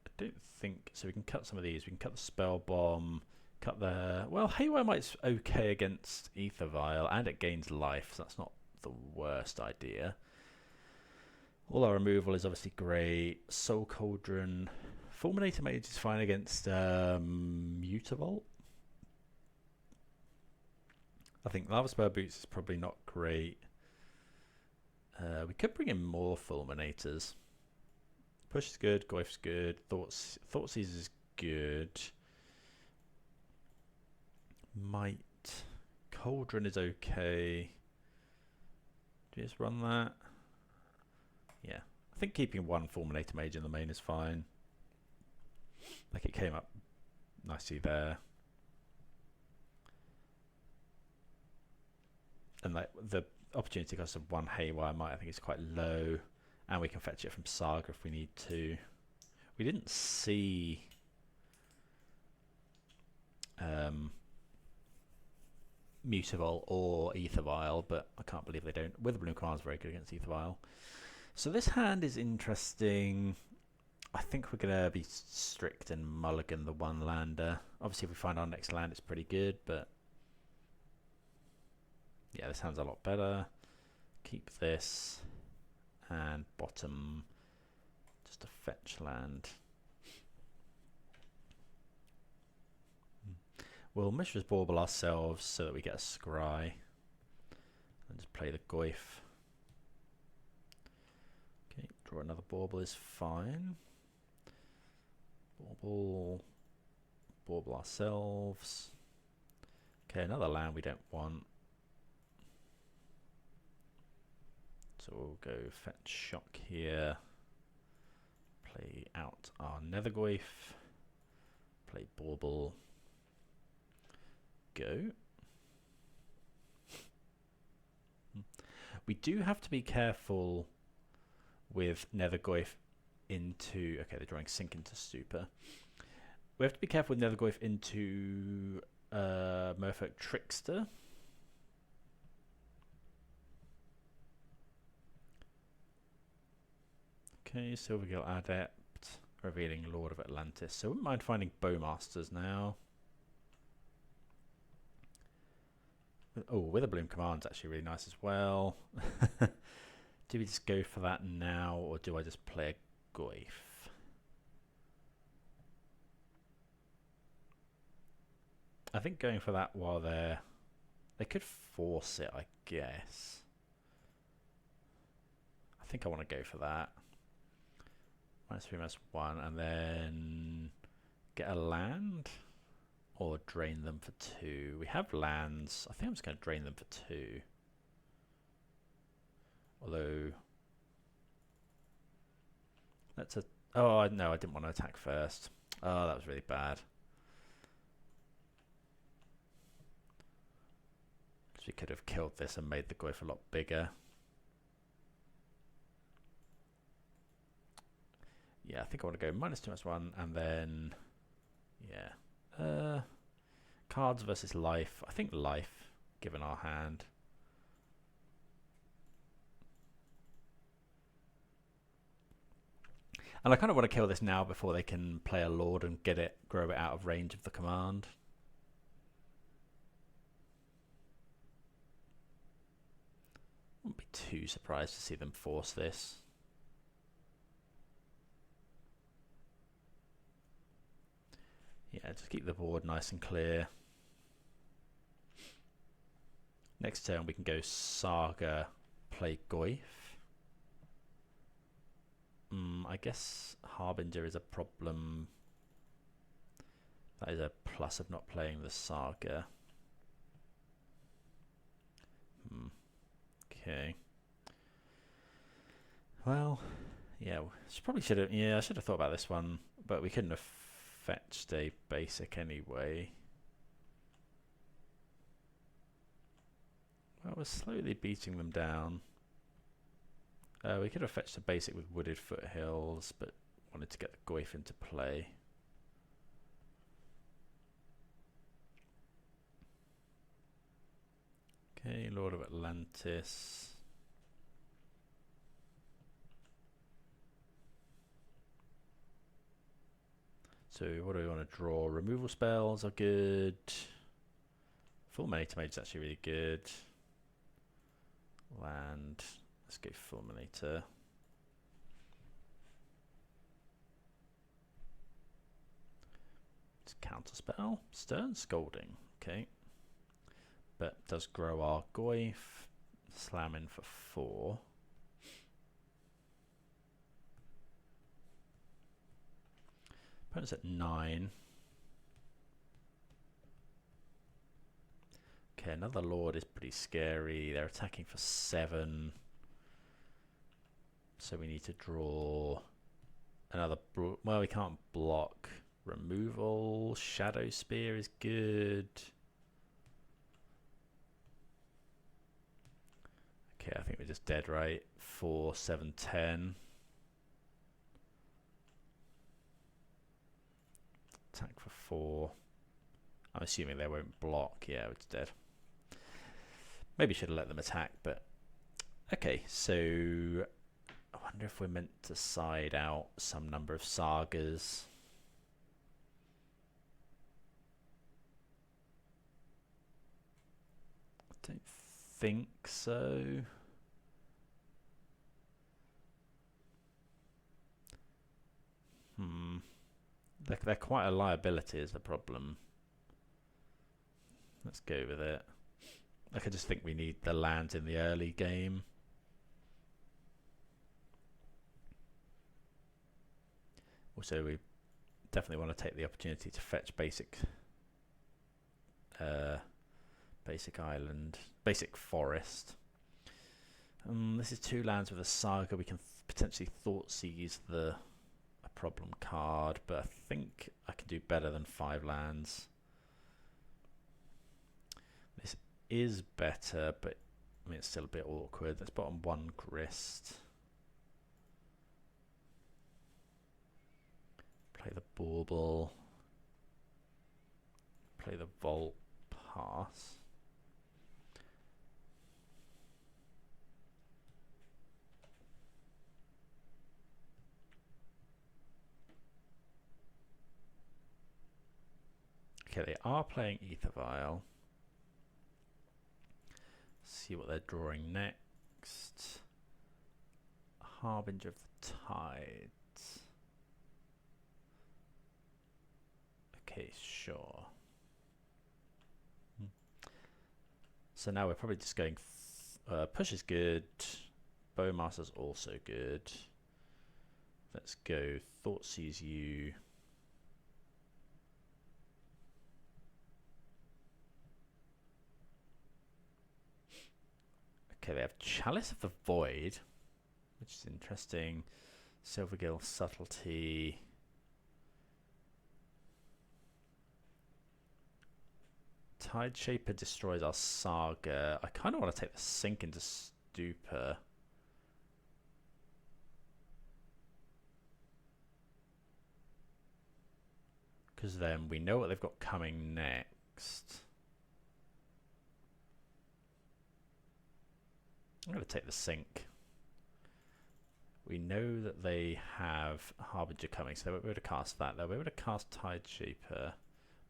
I don't think so. We can cut some of these. We can cut the Spell Bomb, cut the... Well, Haywire Might's okay against Ether Vial, and it gains life, so that's not the worst idea. All our removal is obviously great. Soul Cauldron. Fulminator Mage is fine against Mutavault. I think Lava Spur Boots is probably not great. We could bring in more Fulminators. Push is good, Goyf's good, Thoughtseize is good. Might. Cauldron is okay. Do you just run that? Yeah. I think keeping 1 Fulminator Mage in the main is fine. Like, it came up nicely there. And like the opportunity cost of 1 Haywire Might, I think, is quite low. And we can fetch it from Saga if we need to. We didn't see Mutavault or Ether Vial, but I can't believe they don't. Witherbloom Command is very good against Ether Vial. So this hand is interesting. I think we're going to be strict and mulligan the 1 lander. Obviously, if we find our next land, it's pretty good, but yeah, this hand's a lot better. Keep this. And bottom, just a fetch land. We'll Mishra's Bauble ourselves so that we get a Scry. And just play the Goyf. Okay, draw another Bauble is fine. Bauble ourselves. Okay, another land we don't want. So we'll go fetch shock here. Play out our Nethergoyf. Play Bauble. Go. We do have to be careful with Nethergoyf into... Okay, they're drawing Sink into Stupor. We have to be careful with Nethergoyf into Merfolk Trickster. Okay, Silvergill Adept, revealing Lord of Atlantis. So I wouldn't mind finding Bowmasters now. Oh, Witherbloom Command's actually really nice as well. Do we just go for that now, or do I just play a Goyf? I think going for that while they could force it, I guess. I think I want to go for that. -3/-1, and then get a land, or drain them for 2. We have lands. I think I'm just going to drain them for 2. Although, that's a... Oh, no, I didn't want to attack first. Oh, that was really bad. Because we could have killed this and made the Goyf a lot bigger. Yeah, I think I want to go -2/-1, and then... Yeah. Cards versus life. I think life, given our hand. And I kind of want to kill this now before they can play a Lord and grow it out of range of the command. Wouldn't be too surprised to see them force this. Yeah, just keep the board nice and clear. Next turn we can go Saga, play Goyf. I guess Harbinger is a problem. That is a plus of not playing the Saga. Okay. Well, yeah, probably should have. Yeah, I should have thought about this one, but we couldn't have fetched a basic anyway. Well, we're slowly beating them down. We could have fetched a basic with Wooded Foothills, but wanted to get the Goyf into play. Okay, Lord of Atlantis. So what do we want to draw? Removal spells are good. Full Manator Mage is actually really good. Land. Let's go Fulminator. It's Counterspell. Stern Scolding. Okay. But does grow our Goyf. Slam in for 4. Opponent's at 9. Okay, another Lord is pretty scary. They're attacking for 7. So we need to draw another... Well, we can't block. Removal. Shadow Spear is good. Okay, I think we're just dead, right? 4, 7, 10. Attack for 4. I'm assuming they won't block. Yeah, it's dead. Maybe should have let them attack, but... Okay, so... I wonder if we're meant to side out some number of sagas. I don't think so. They're quite a liability is the problem. Let's go with it. I just think we need the lands in the early game. Also, we definitely want to take the opportunity to fetch basic island, basic forest. This is 2 lands with a saga. We can potentially Thoughtseize a problem card, but I think I can do better than 5 lands. This is better, but I mean it's still a bit awkward. Let's put on 1 Grist. Play the Bauble. Play the Vault Pass. Okay, they are playing Ether Vial. See what they're drawing next. Harbinger of the Tides. Okay, sure. So now we're probably just going push is good, Bowmaster's also good. Let's go Thought Sees You. Okay, they have Chalice of the Void, which is interesting. Silvergill Subtlety. Tide Shaper destroys our Saga. I kind of want to take the Sink into Stupor. Because then we know what they've got coming next. I'm going to take the Sink. We know that they have Harbinger coming, so they won't be able to cast that. They'll be able to cast Tide Shaper.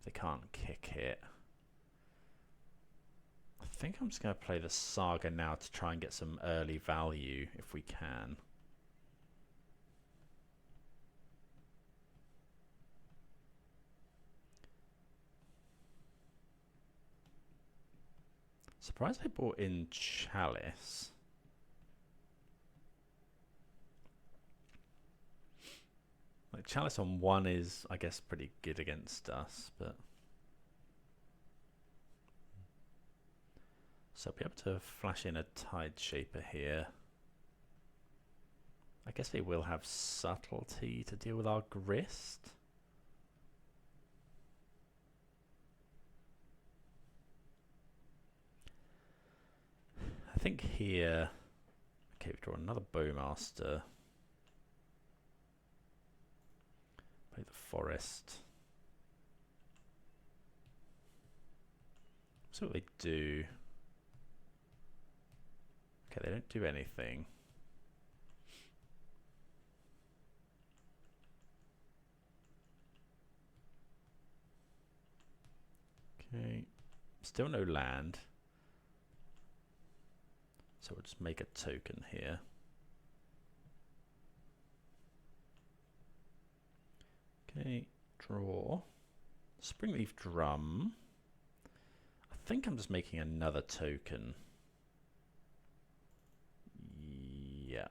They can't kick it. I think I'm just going to play the Saga now to try and get some early value if we can. Surprised they brought in Chalice. Like Chalice on 1 is, I guess, pretty good against us, but so I'll be able to flash in a Tide Shaper here. I guess they will have Subtlety to deal with our Grist. I think here, okay, we draw another Bowmaster. Play the Forest. See what they do. Okay, they don't do anything. Okay, still no land. So we'll just make a token here. Okay, draw. Springleaf Drum. I think I'm just making another token. Yeah.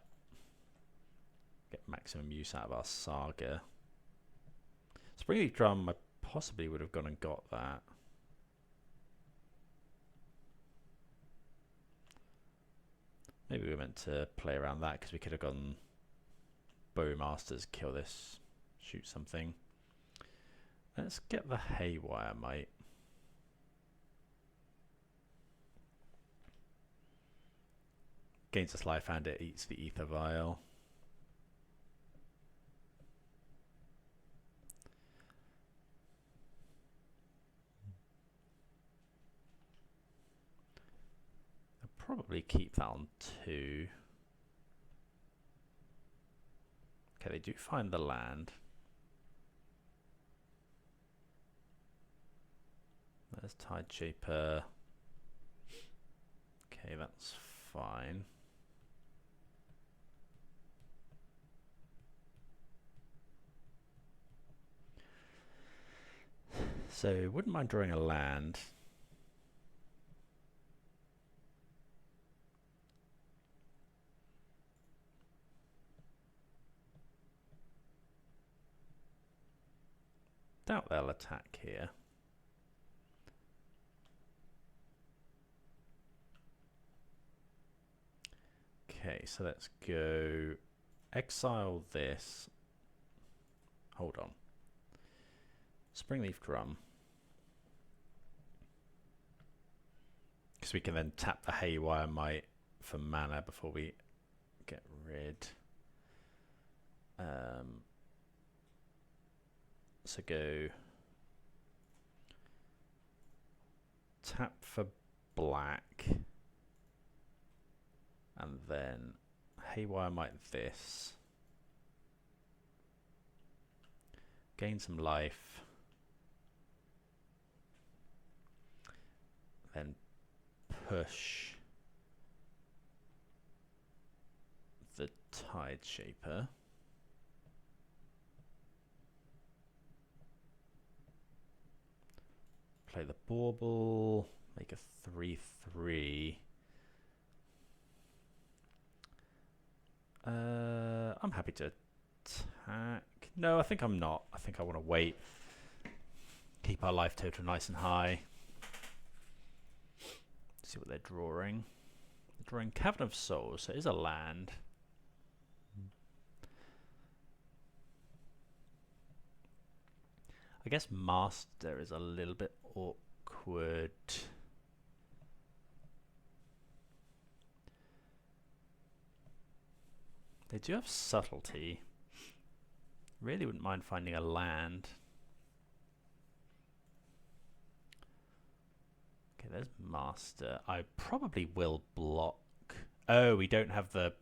Get maximum use out of our Saga. Springleaf Drum, I possibly would have gone and got that. Maybe we meant to play around that because we could have gone Bowmasters, kill this, shoot something. Let's get the Haywire Mite. Gains us life and it eats the Ether Vial. Probably keep that on 2. Okay, they do find the land. There's Tide Shaper. Okay, that's fine. So, wouldn't mind drawing a land. Doubt they'll attack here. Okay, so let's go exile this. Hold on. Springleaf Drum. Because we can then tap the Haywire Mite for mana before we get rid. So go tap for black and then Haywire Mite this. Gain some life. then push the Tide Shaper. Play the Bauble, make a 3/3. I'm happy to attack. No, I think I'm not. I think I want to wait. Keep our life total nice and high. See what they're drawing. They're drawing Cavern of Souls, so it is a land. I guess Master is a little bit awkward. They do have Subtlety. Really wouldn't mind finding a land. Okay, there's Master. I probably will block. Oh, we don't have the...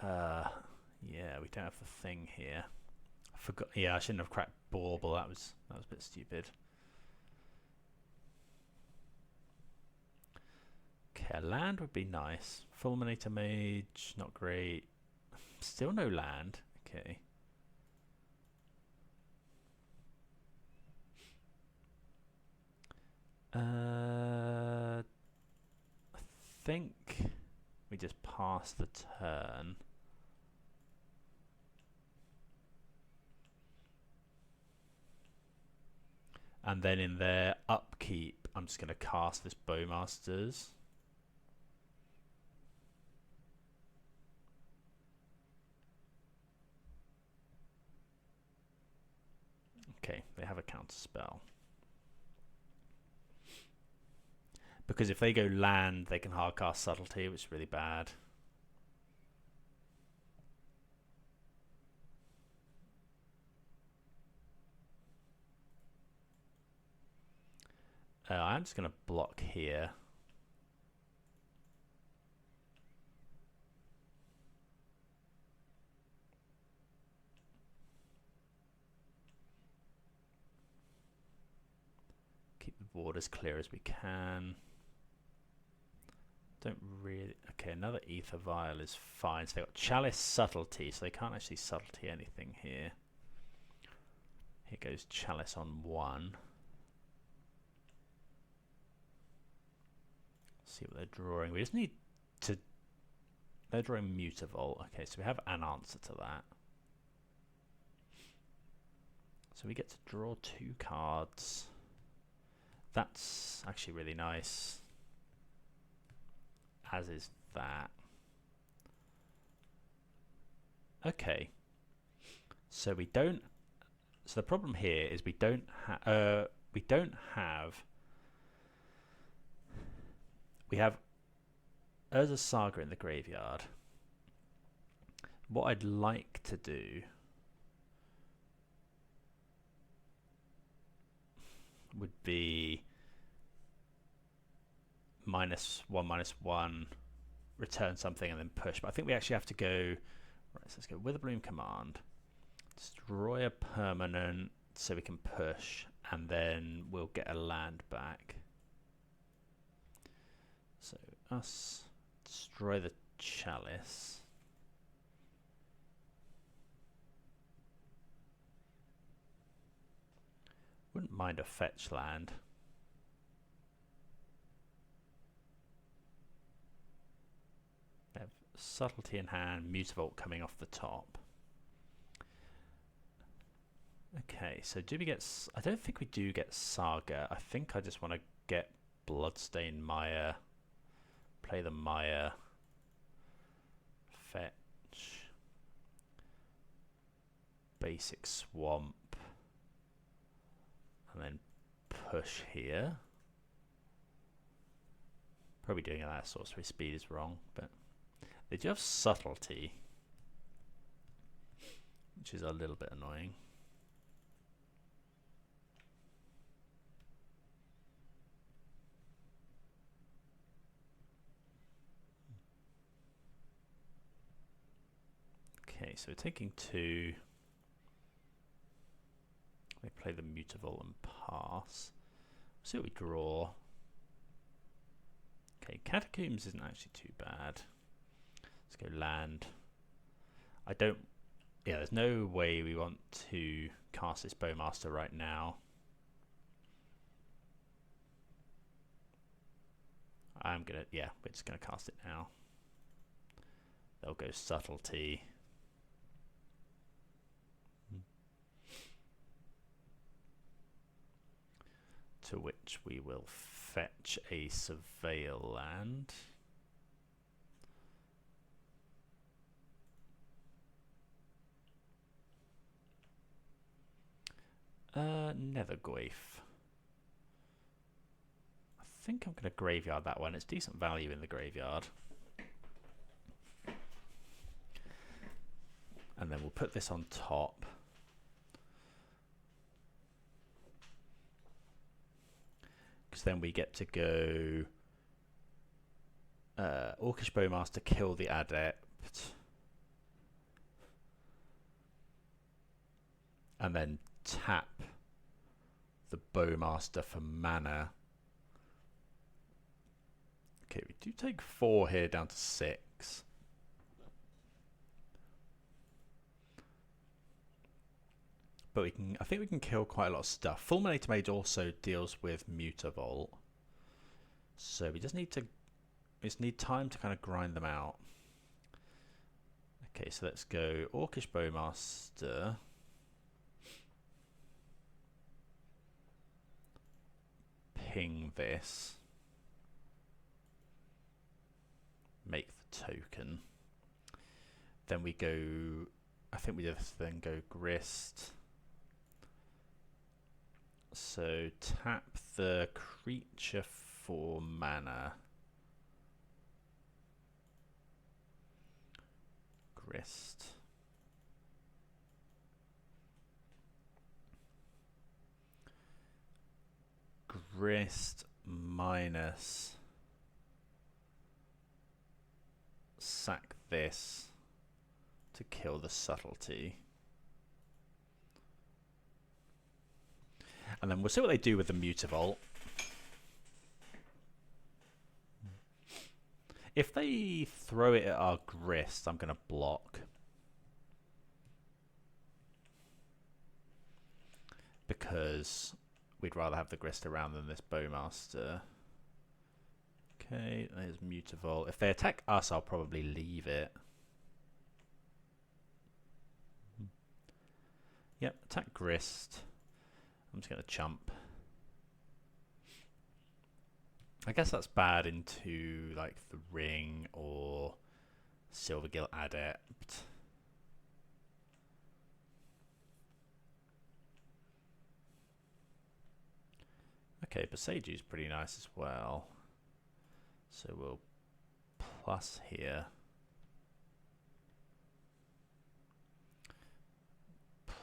yeah, we don't have the thing here. I forgot. Yeah, I shouldn't have cracked Bauble. That was a bit stupid. Okay, a land would be nice. Fulminator Mage, not great. Still no land. Okay. I think we just pass the turn. And then in their upkeep, I'm just going to cast this Bowmasters. Okay, they have a counter spell. Because if they go land, they can hardcast Subtlety, which is really bad. I'm just going to block here. Keep the board as clear as we can. Don't really... Okay, another Ether Vial is fine. So they've got Chalice Subtlety, so they can't actually Subtlety anything here. Here goes Chalice on 1. See what they're drawing. We just need to... They're drawing Mutavault. Okay, so we have an answer to that. So we get to draw 2 cards. That's actually really nice. As is that. Okay. So we don't... So the problem here is we don't have... We have Urza's Saga in the graveyard. What I'd like to do would be -1/-1, return something and then push. But I think we actually have to go... Right, so let's go Witherbloom Command. Destroy a permanent so we can push, and then we'll get a land back. So us destroy the Chalice. Wouldn't mind a fetch land. They have Subtlety in hand, Mutavault coming off the top. Okay, so do we get... I don't think we do get Saga. I think I just want to get Bloodstained Mire. Play the Mire. Fetch. Basic Swamp. And then push here. Probably doing that sorcery speed is wrong, but they do have Subtlety, which is a little bit annoying. Okay, so we're taking 2. They play the Mutavault and pass. See what we draw. Okay, Catacombs isn't actually too bad. Let's go land. I don't... Yeah, there's no way we want to cast this Bowmaster right now. I'm gonna... Yeah, we're just gonna cast it now. They'll go Subtlety. To which we will fetch a Surveil land. Nethergoyf. I think I'm going to graveyard that one. It's decent value in the graveyard. And then we'll put this on top. Because then we get to go Orcish Bowmaster, kill the Adept. And then tap the Bowmaster for mana. Okay, we do take 4 here down to 6. But we can, I think we can kill quite a lot of stuff. Fulminator Mage also deals with Mutavault. So we just need time to kind of grind them out. Okay, so let's go Orcish Bowmaster. Ping this. Make the token. Then we go, I think we just then go Grist. So tap the creature for mana. Grist. Grist minus sack this to kill the Subtlety. And then we'll see what they do with the Mutavault. If they throw it at our Grist, I'm going to block. Because we'd rather have the Grist around than this Bowmaster. Okay, there's Mutavault. If they attack us, I'll probably leave it. Yep, attack Grist. I'm just going to chump. I guess that's bad into like the Ring or Silvergill Adept. Okay, Boseju's pretty nice as well. So we'll plus here.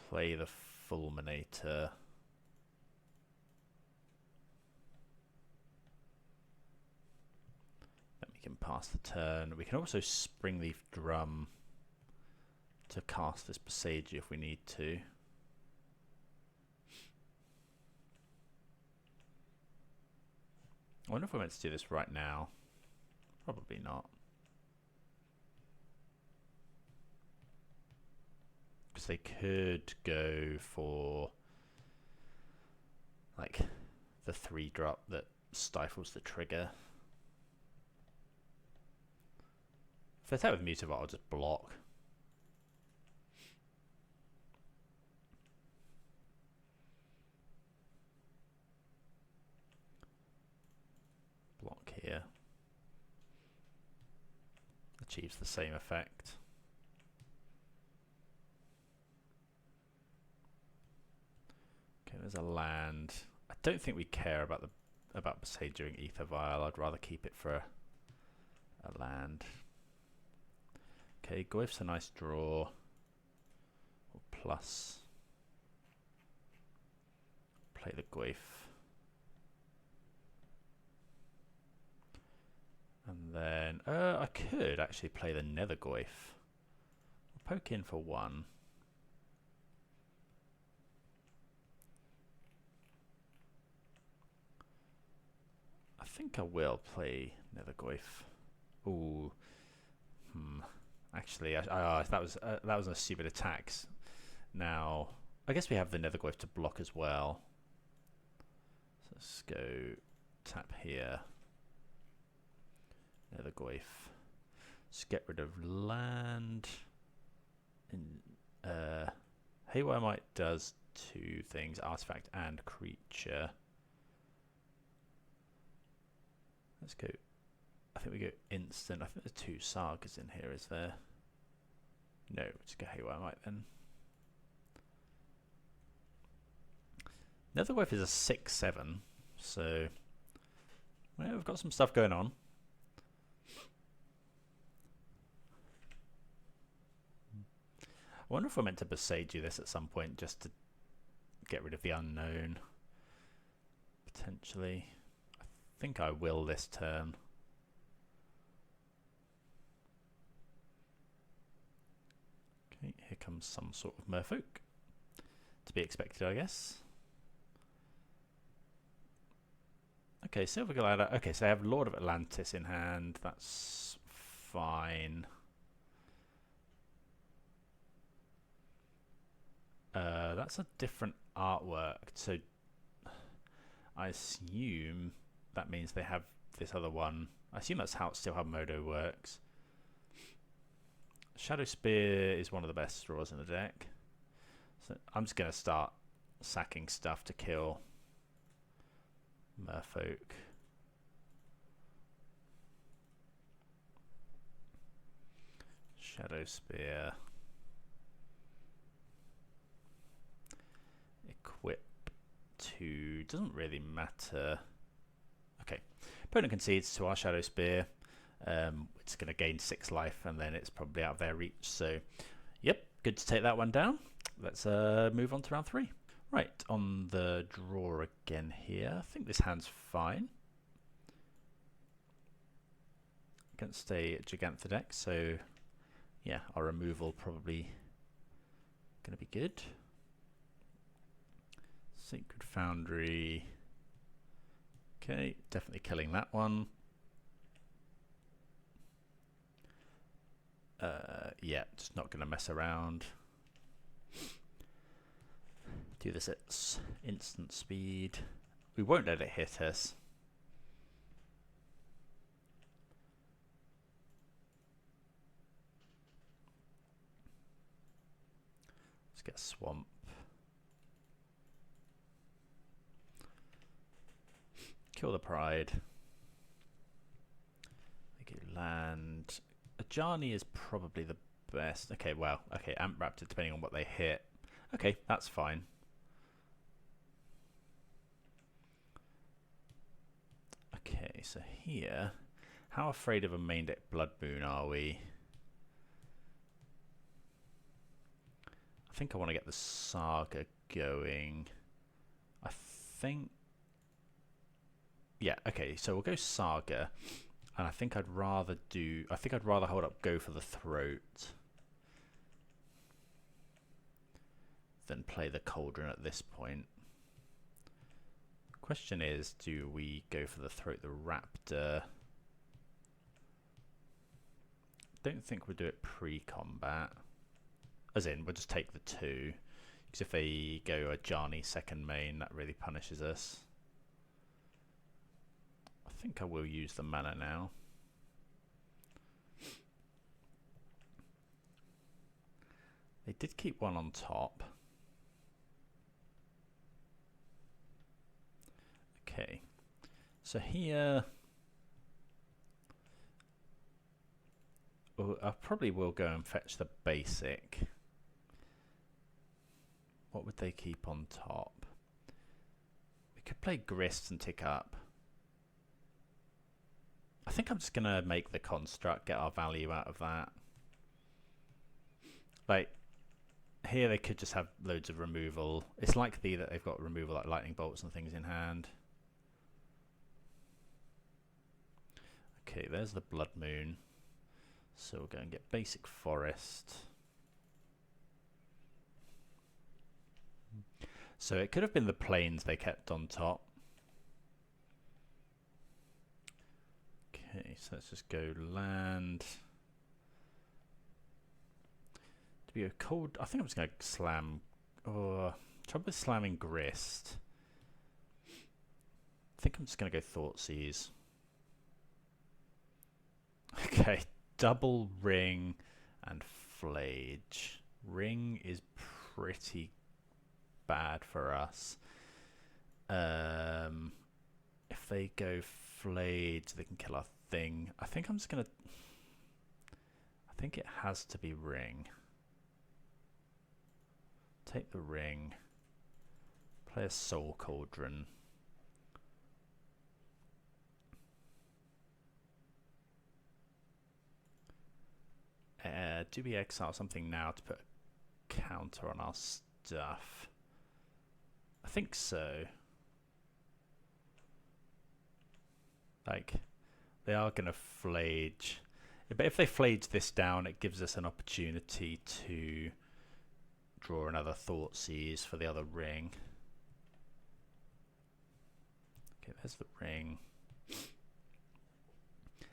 Play the Fulminator. Then we can pass the turn. We can also Springleaf Drum to cast this Boseiju if we need to. I wonder if we're meant to do this right now. Probably not. Because they could go for like the 3-drop that stifles the trigger. If they attack with Mutavault, I'll just block. Block here. Achieves the same effect. Okay, there's a land. I don't think we care about Boseiju doing Ether Vial. I'd rather keep it for a land. Okay, Goyf's a nice draw. Or plus. Play the Goyf. And then I could actually play the Nethergoyf. We'll poke in for 1. think I will play Nethergoyf. Ooh. Actually, that was a stupid attack. Now, I guess we have the Nethergoyf to block as well. So let's go tap here. Nethergoyf. Let's get rid of land. Haywire Might does two things, artifact and creature. Let's go. I think we go instant. I think there's two sagas in here, is there? No, let's go Haywire Might then. Nethergoyf is a 6/7, so well, we've got some stuff going on. I wonder if we're meant to Besage this at some point just to get rid of the unknown. Potentially. I think I will this turn. Okay, here comes some sort of Merfolk. To be expected, I guess. Okay, Silver Glider. Okay, so I have Lord of Atlantis in hand. That's fine. That's a different artwork. So I assume that means they have this other one. I assume that's how still how Modo works. Shadow Spear is one of the best draws in the deck. So I'm just going to start sacking stuff to kill Merfolk. Shadow Spear. Equip to... doesn't really matter. Okay. Opponent concedes to our Shadow Spear. It's going to gain 6 life and then it's probably out of their reach. So, yep, good to take that one down. Let's move on to round 3. Right, on the draw again here. I think this hand's fine. Against a Gigantha deck, so yeah, our removal probably going to be good. Sacred Foundry. Okay, definitely killing that one. Yeah, just not going to mess around. Do this at instant speed. We won't let it hit us. Let's get a swamp. Kill the Pride. Make it land. Ajani is probably the best. Okay, well, okay, Amp Raptor depending on what they hit. Okay, that's fine. Okay, so here, how afraid of a main deck Blood Moon are we? I think I want to get the Saga going. I think... yeah, okay, so we'll go Saga. And I think I'd rather do... I think I'd rather hold up Go for the Throat than play the Cauldron at this point. Question is, do we go for the Throat the Raptor? Don't think we'll do it pre-combat. As in, we'll just take the 2. Because if they go a Ajani second main, that really punishes us. I think I will use the mana now. They did keep one on top. Okay, so here I probably will go and fetch the basic. What would they keep on top? We could play Grist and tick up. I think I'm just going to make the construct, get our value out of that. Like, here they could just have loads of removal. It's likely that they've got removal like lightning bolts and things in hand. Okay, there's the Blood Moon. So we'll go and get basic forest. So it could have been the plains they kept on top. Okay, so let's just go land. To be a cold, I think I'm just going to slam. Oh, trouble with slamming Grist. I think I'm just going to go Thoughtseize. Okay, double Ring and Flage. Ring is pretty bad for us. If they go Flage, they can kill our thing. I think I'm just going to... I think it has to be Ring. Take the Ring. Play a Soul Cauldron. Do we exile something now to put a counter on our stuff? I think so. Like, they are going to Flage. But if they Flage this down, it gives us an opportunity to draw another Thoughtseize for the other ring. Okay, there's the ring.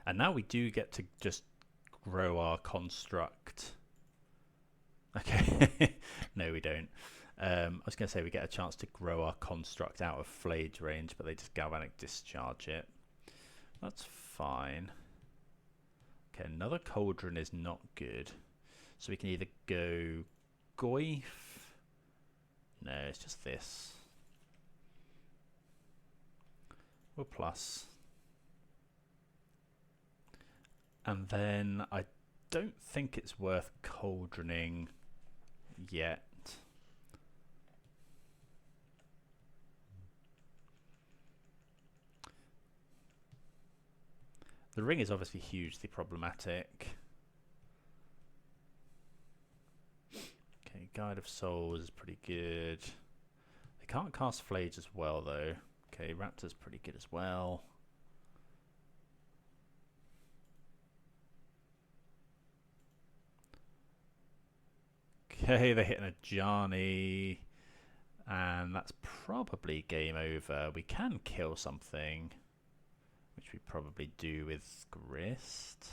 And now we do get to just grow our construct. Okay, no we don't. I was going to say we get a chance to grow our construct out of Flage range, but they just Galvanic Discharge it. That's fine. Okay, another Cauldron is not good. So we can either go Goyf. No, it's just this. Or plus. And then I don't think it's worth Cauldroning yet. The ring is obviously hugely problematic. Okay, Guide of Souls is pretty good. They can't cast Flage as well though. Okay, Raptor's pretty good as well. Okay, they're hitting a Johnny. And that's probably game over. We can kill something, which we probably do with Grist.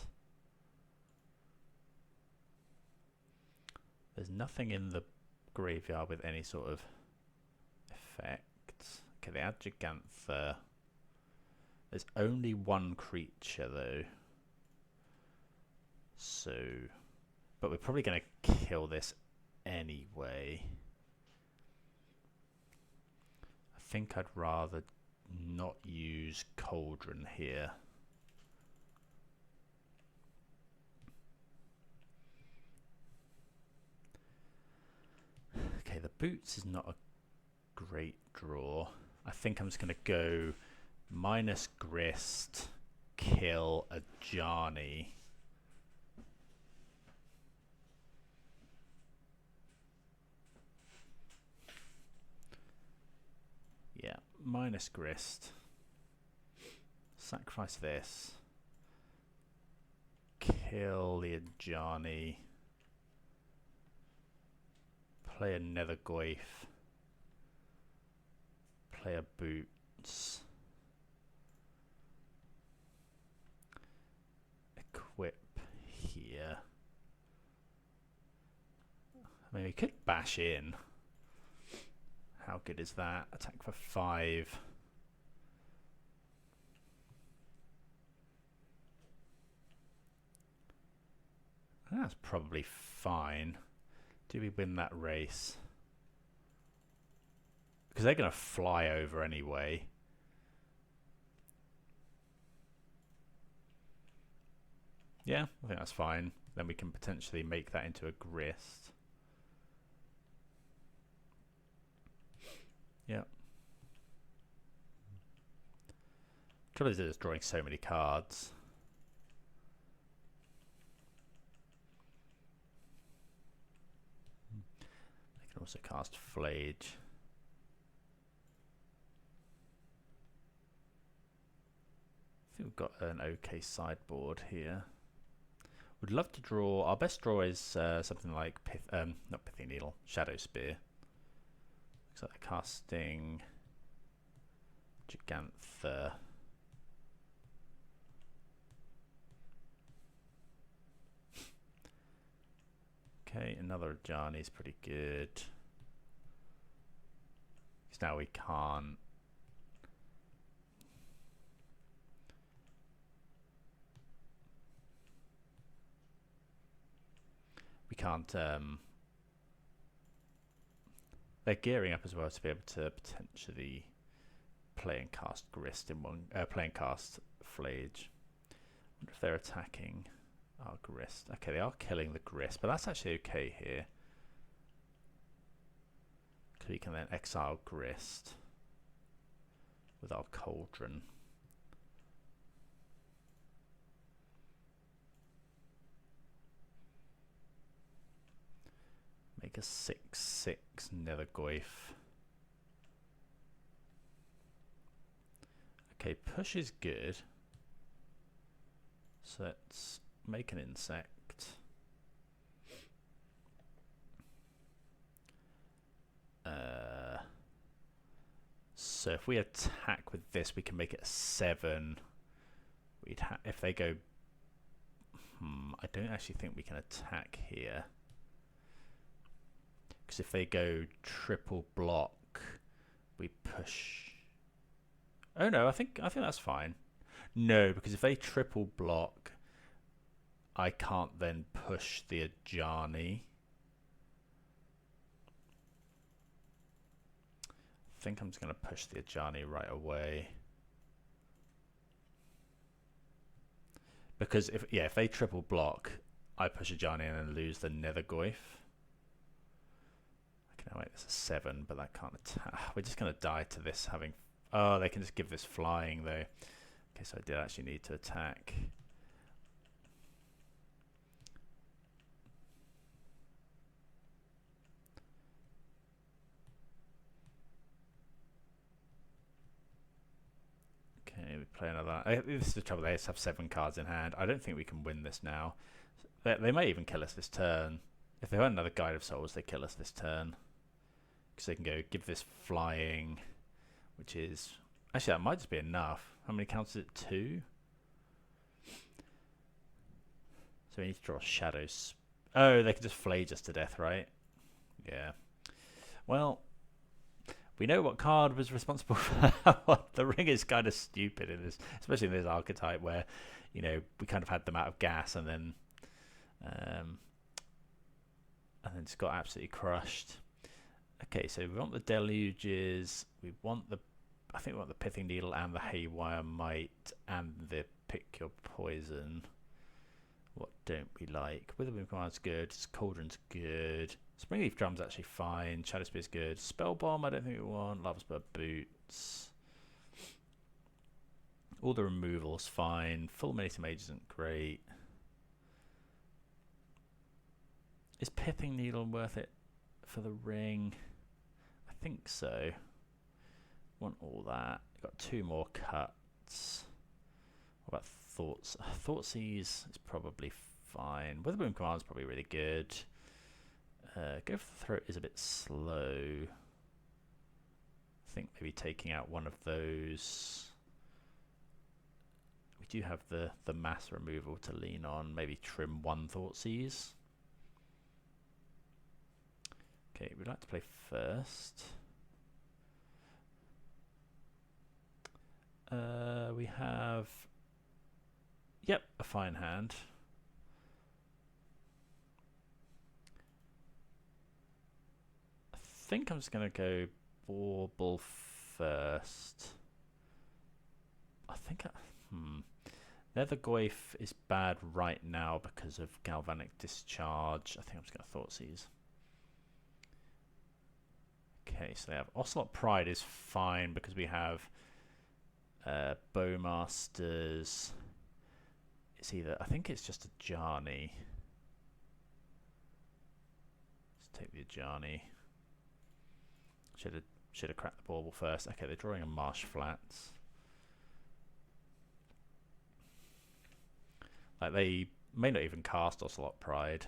There's nothing in the graveyard with any sort of effect. Okay, they add Gigantha. There's only one creature though. So, but we're probably going to kill this anyway. I think I'd rather not use Cauldron here. Okay, the Boots is not a great draw. I think I'm just going to go minus Grist, kill a Johnny. Yeah, minus Grist. Sacrifice this. Kill the Ajani. Play a Nether Goyf. Play a Boots. Equip here. I mean, we could bash in. How good is that? Attack for 5. That's probably fine. Do we win that race? Because they're going to fly over anyway. Yeah, I think that's fine. Then we can potentially make that into a Grist. Yeah. Trouble is it's drawing so many cards. They can also cast Flage. I think we've got an okay sideboard here. Would love to draw. Our best draw is something like not Pithy Needle, Shadow Spear. Looks like they're casting Gigantha. Okay, another Ajani is pretty good. Because now we can't. They're gearing up as well to be able to potentially play and cast Grist in one, play and cast Flage. I wonder if they're attacking our Grist. Okay, they are killing the Grist, but that's actually okay here. Because we can then exile Grist with our Cauldron. Make a 6/6 Nethergoyf. Okay, push is good. So let's make an insect. So if we attack with this, we can make it a 7. We'd if they go. I don't actually think we can attack here. Because if they go triple block, we push. Oh no, I think that's fine. No, because if they triple block, I can't then push the Ajani. I think I'm just going to push the Ajani right away. Because if they triple block, I push Ajani and then lose the Nethergoyf. I can now make this a 7, but that can't attack. We're just going to die to this having. Oh, they can just give this flying though. Okay, so I did actually need to attack. Okay, we play another. This is the trouble. They just have 7 cards in hand. I don't think we can win this now. They may even kill us this turn. If they want another Guide of Souls, they kill us this turn. Because they can go give this flying, which is actually that might just be enough. How many counts is it? 2. So we need to draw shadows. Oh, they can just flage us to death, right? Yeah. Well, we know what card was responsible for what. The ring is kind of stupid in this, especially in this archetype where, you know, we kind of had them out of gas and then just got absolutely crushed. Okay, so we want the Deluges. We want the, I think we want the Pithing Needle and the Haywire Might and the Pick Your Poison. What don't we like? Witherwind Command's good. Cauldron's good. Springleaf Drum's actually fine. Shadow Spear's good. Spell Bomb I don't think we want. Lava Spur Boots. All the removals fine. Full Many Mage isn't great. Is Pithing Needle worth it for the ring? I think so. Want all that. Got 2 more cuts. What about Thoughts? Thoughtseize is probably fine. Witherwind Command is probably really good. Go for the Throat is a bit slow. I think maybe taking out one of those. We do have the mass removal to lean on. Maybe trim 1 Thoughtseize. Okay, we'd like to play first. We have, yep, a fine hand. I think I'm just going to go Bauble first. I think Nethergoyf is bad right now because of Galvanic Discharge. I think I'm just going to Thoughtseize. Okay, so they have Ocelot Pride is fine because we have Bowmasters. It's either, I think it's just a Ajani. Let's take the Ajani. Should have cracked the Bauble first. Okay, they're drawing a Marsh Flats. Like they may not even cast Ocelot Pride.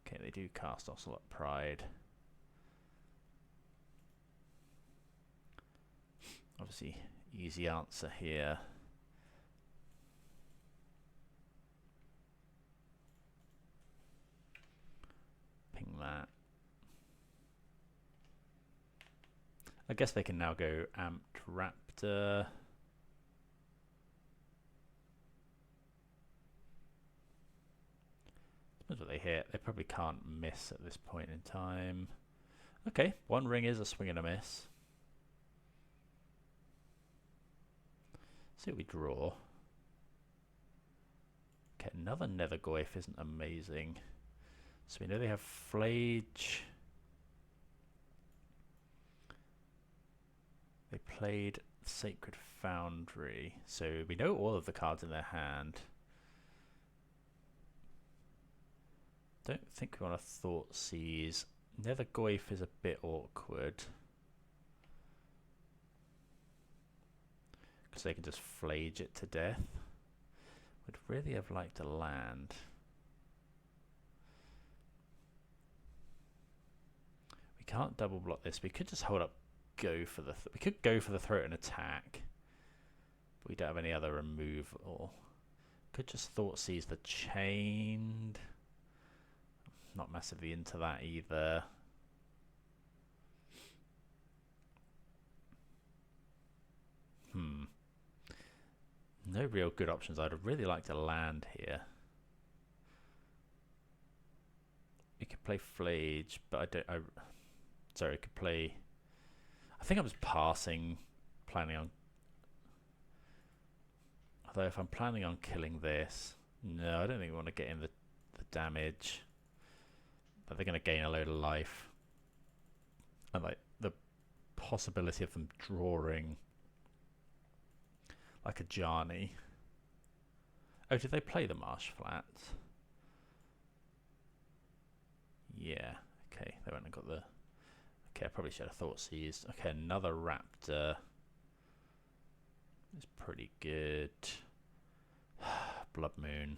Okay, they do cast Ocelot Pride. Obviously, easy answer here. that. I guess they can now go Amped Raptor. Depends what they hit. They probably can't miss at this point in time. Okay, one ring is a swing and a miss. See what we draw. Okay, another Nethergoyf isn't amazing. So we know they have Flage. They played Sacred Foundry. So we know all of the cards in their hand. Don't think we want to Thought Seize. Nethergoyf is a bit awkward. Because they can just Flage it to death. Would really have liked a land. We can't double block this. We could just hold up, we could go for the throat and attack. But we don't have any other removal. Could just Thought Seize the Chained. Not massively into that either. No real good options. I'd have really liked to land here. We could play Flage, but sorry, I could play. I think I was passing, planning on. Although if I'm planning on killing this, no, I don't think we want to get in the damage. But they're going to gain a load of life, and like the possibility of them drawing like a Johnny. Oh, did they play the Marsh Flats? Yeah. Okay, they went and got the. Okay, I probably should have Thought Seized. Okay, another Raptor. It's pretty good. Blood Moon.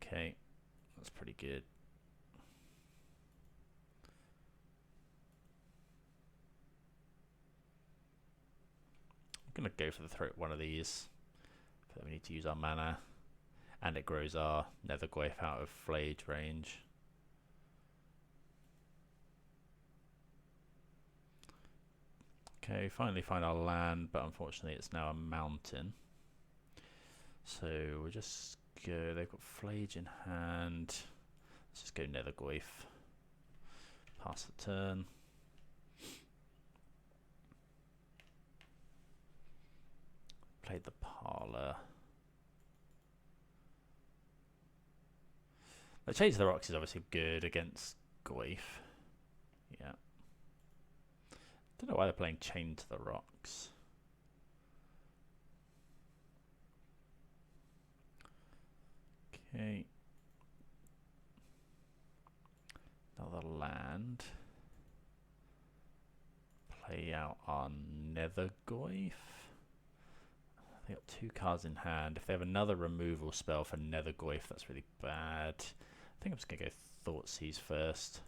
Okay, that's pretty good. I'm going to go for the throat one of these. But we need to use our mana. And it grows our Nethergoyf out of Flage range. Okay, finally find our land, but unfortunately it's now a mountain. So we'll just go, they've got Flage in hand. Let's just go Nethergoyf. Pass the turn. Played the Parlor. The Chains of the Rocks is obviously good against Goyf. Yeah. Don't know why they're playing Chain to the Rocks. Okay. Another land. Play out our Nethergoyf. They got 2 cards in hand. If they have another removal spell for Nethergoyf, that's really bad. I think I'm just going to go Thought Seize first.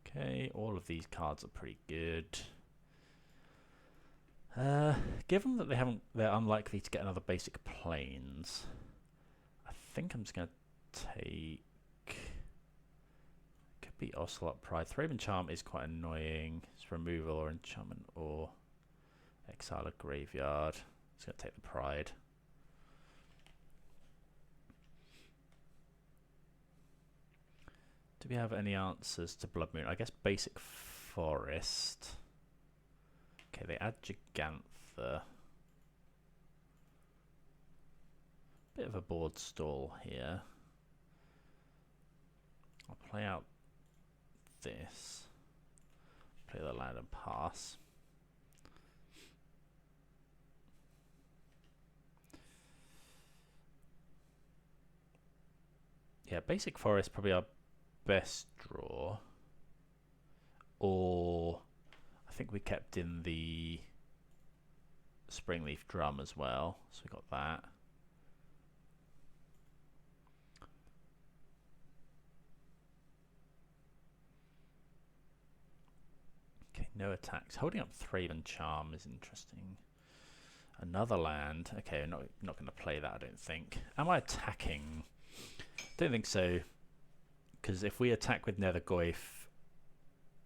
Okay, all of these cards are pretty good. Given that they're unlikely to get another basic planes, I think I'm just going to take. Could be Ocelot Pride. Thraben Charm is quite annoying. It's removal or enchantment or exile a graveyard. Just going to take the Pride. Do we have any answers to Blood Moon? I guess basic forest. Okay, they add Gigantha. Bit of a board stall here. I'll play out this. Play the land and pass. Yeah, basic forest probably our best draw. Or I think we kept in the Springleaf Drum as well, so we got that. Okay, no attacks. Holding up Thraben Charm is interesting. Another land. Okay, not going to play that, I don't think. Am I attacking? Don't think so. because if we attack with Nethergoyf,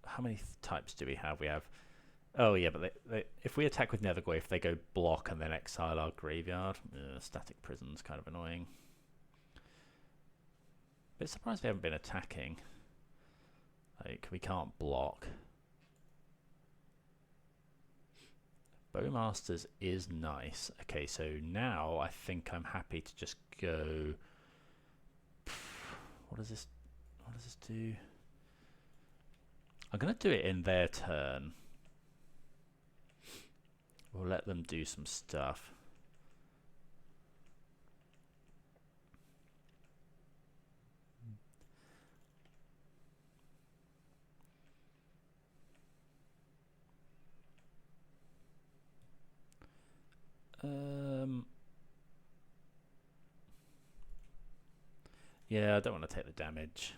how many types do we have? We have, oh yeah, but if we attack with Nethergoyf, they go block and then exile our graveyard. Static Prison's kind of annoying. Bit surprised we haven't been attacking. Like, we can't block. Bowmasters is nice. Okay, so now I think I'm happy to just go. What does this do? I'm gonna do it in their turn. We'll let them do some stuff. Yeah, I don't want to take the damage.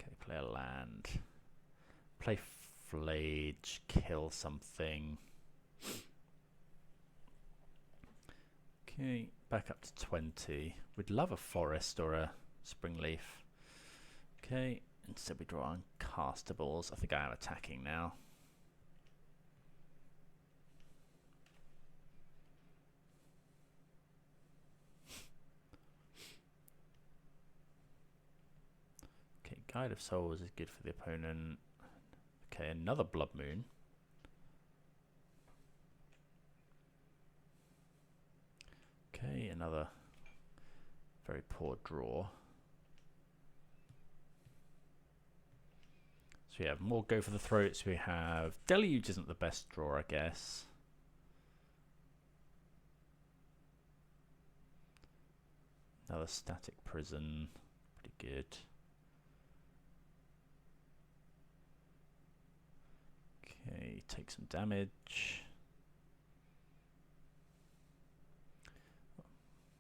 Okay, play a land. Play Flage, kill something. Okay, back up to 20. We'd love a forest or a springleaf. Okay, instead we draw uncastables. I think I am attacking now. Okay, Guide of Souls is good for the opponent. Okay, another Blood Moon. Okay, another very poor draw. So we have more Go for the Throats. We have Deluge isn't the best draw, I guess. Another Static Prison, pretty good. Okay, take some damage.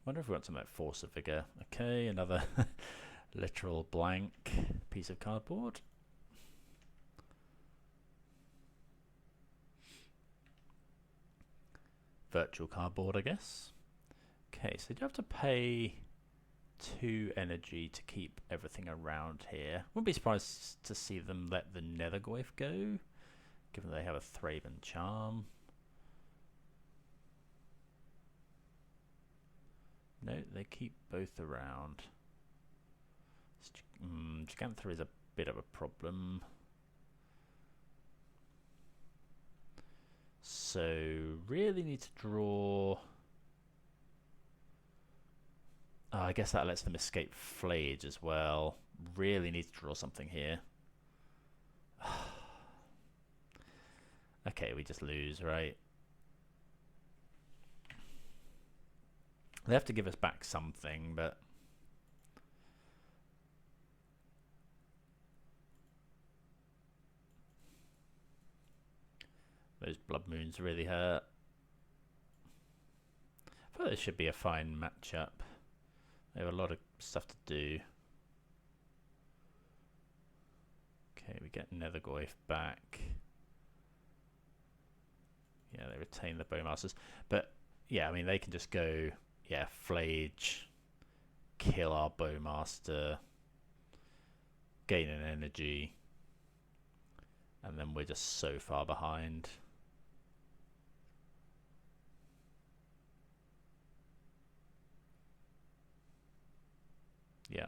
Wonder if we want something like Force of Vigor. Okay, another literal blank piece of cardboard. Virtual cardboard, I guess. Okay, so you have to pay 2 energy to keep everything around here. Wouldn't be surprised to see them let the Nethergoyf go, given they have a Thraben Charm. No, they keep both around. Gigantha is a bit of a problem. So, really need to draw... Oh, I guess that lets them escape Flage as well. Really need to draw something here. Okay, we just lose, right? They have to give us back something, but... Those Blood Moons really hurt. I thought this should be a fine matchup. They have a lot of stuff to do. Okay, we get Nethergoyf back. Yeah, they retain the Bowmasters. But, yeah, I mean, they can just go... Yeah, Flage, kill our Bowmaster, gain an energy, and then we're just so far behind. Yeah,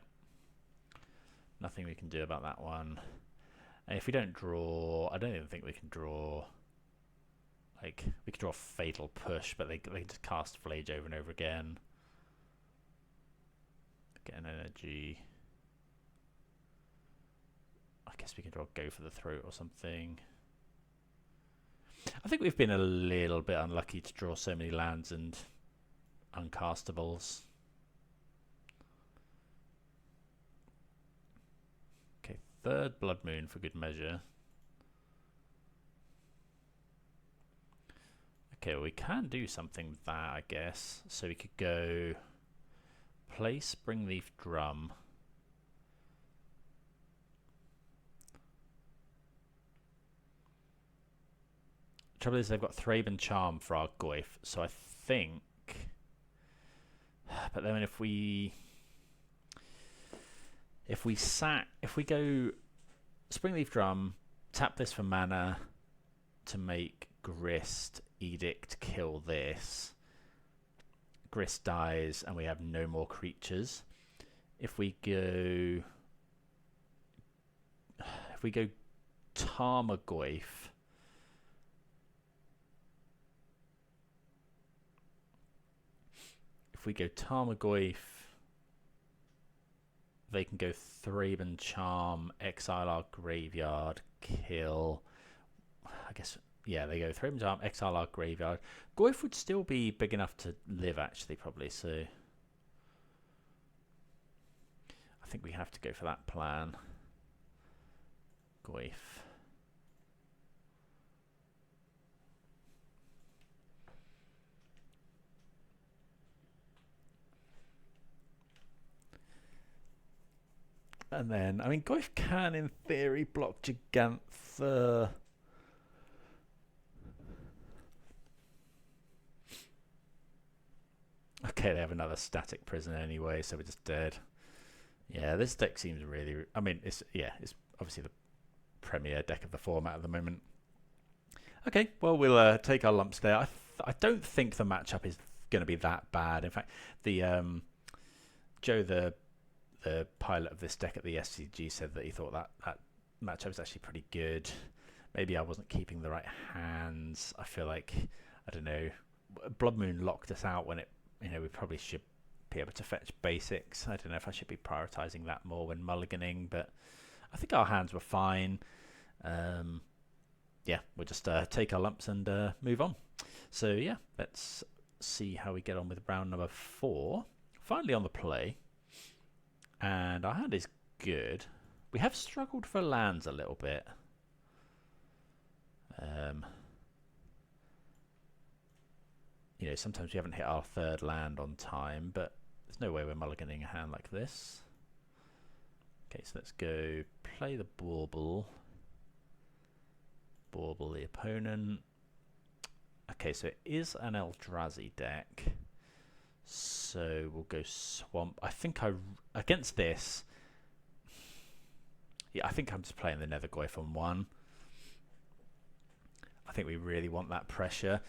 nothing we can do about that one. And if we don't draw, I don't even think we can draw. Like, we could draw Fatal Push, but they just cast Flage over and over again. Get an energy. I guess we can draw Go for the Throat or something. I think we've been a little bit unlucky to draw so many lands and uncastables. Okay, 3rd Blood Moon for good measure. Okay, well, we can do something with that, I guess. So we could go play Springleaf Drum. trouble is they've got Thraben and Charm for our Goyf, so I think. But then if we go Springleaf Drum, tap this for mana to make Grist, Edict, kill this. Grist dies and we have no more creatures. If we go Tarmogoyf, they can go Thraben Charm, exile our graveyard, kill. I guess, yeah, they go Thraben Charm, exile our graveyard. Goyf would still be big enough to live, actually, probably, so I think we have to go for that plan. Goyf. And then, I mean, Goyf can, in theory, block Gigantha. Okay, they have another static prison anyway, so we're just dead. Yeah, this deck seems really... I mean, it's obviously the premier deck of the format at the moment. Okay, well, we'll take our lumps there. I don't think the matchup is going to be that bad. In fact, the Joe, the pilot of this deck at the SCG, said that he thought that matchup was actually pretty good. Maybe I wasn't keeping the right hands. I feel like, I don't know, Blood Moon locked us out when it, we probably should be able to fetch basics. I don't know if I should be prioritizing that more when mulliganing, but I think our hands were fine. Yeah, we'll just take our lumps and move on. So yeah, let's see how we get on with round number 4. Finally on the play. And our hand is good. We have struggled for lands a little bit. Sometimes we haven't hit our 3rd land on time, but there's no way we're mulliganing a hand like this. Okay, so let's go play the Bauble. Bauble the opponent. Okay, so it is an Eldrazi deck. So we'll go Swamp. I think against this, yeah, I think I'm just playing the Nethergoyf on 1. I think we really want that pressure.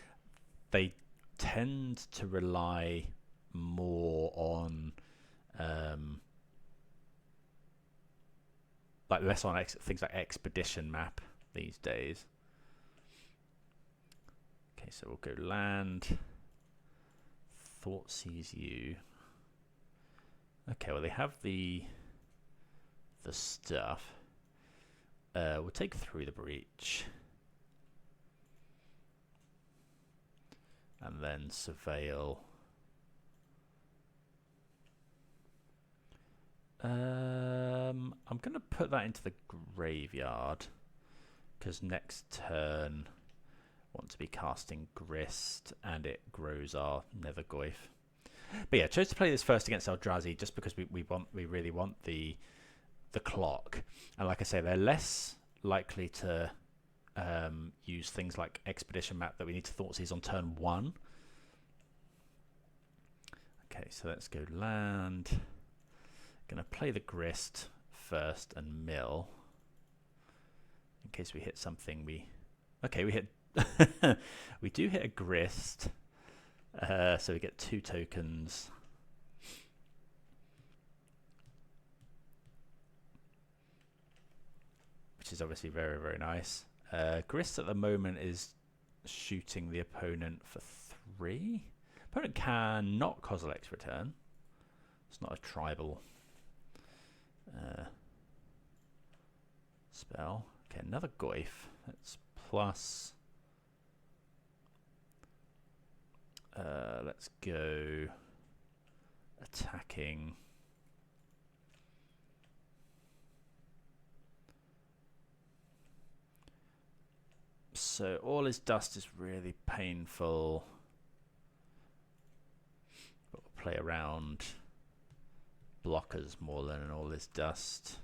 They tend to rely more on less on things like Expedition Map these days. Okay, so we'll go land. Thoughtseize you. Okay, well they have the stuff. We'll take Through the Breach. And then Surveil. I'm going to put that into the graveyard because next turn I want to be casting Grist and it grows our Nethergoyf. But yeah, chose to play this first against Eldrazi just because we really want the clock. And like I say, they're less likely to use things like Expedition Map that we need to Thoughtseize on turn 1. Okay, so let's go land. Gonna play the Grist first and mill. In case we hit something we hit we do hit a Grist. So we get 2 tokens. Which is obviously very, very nice. Grist at the moment is shooting the opponent for 3. Opponent cannot Kozilek's Return. It's not a tribal spell. Okay, another Goyf. That's plus. Let's go attacking. So all his dust is really painful. But we'll play around blockers more than all his dust.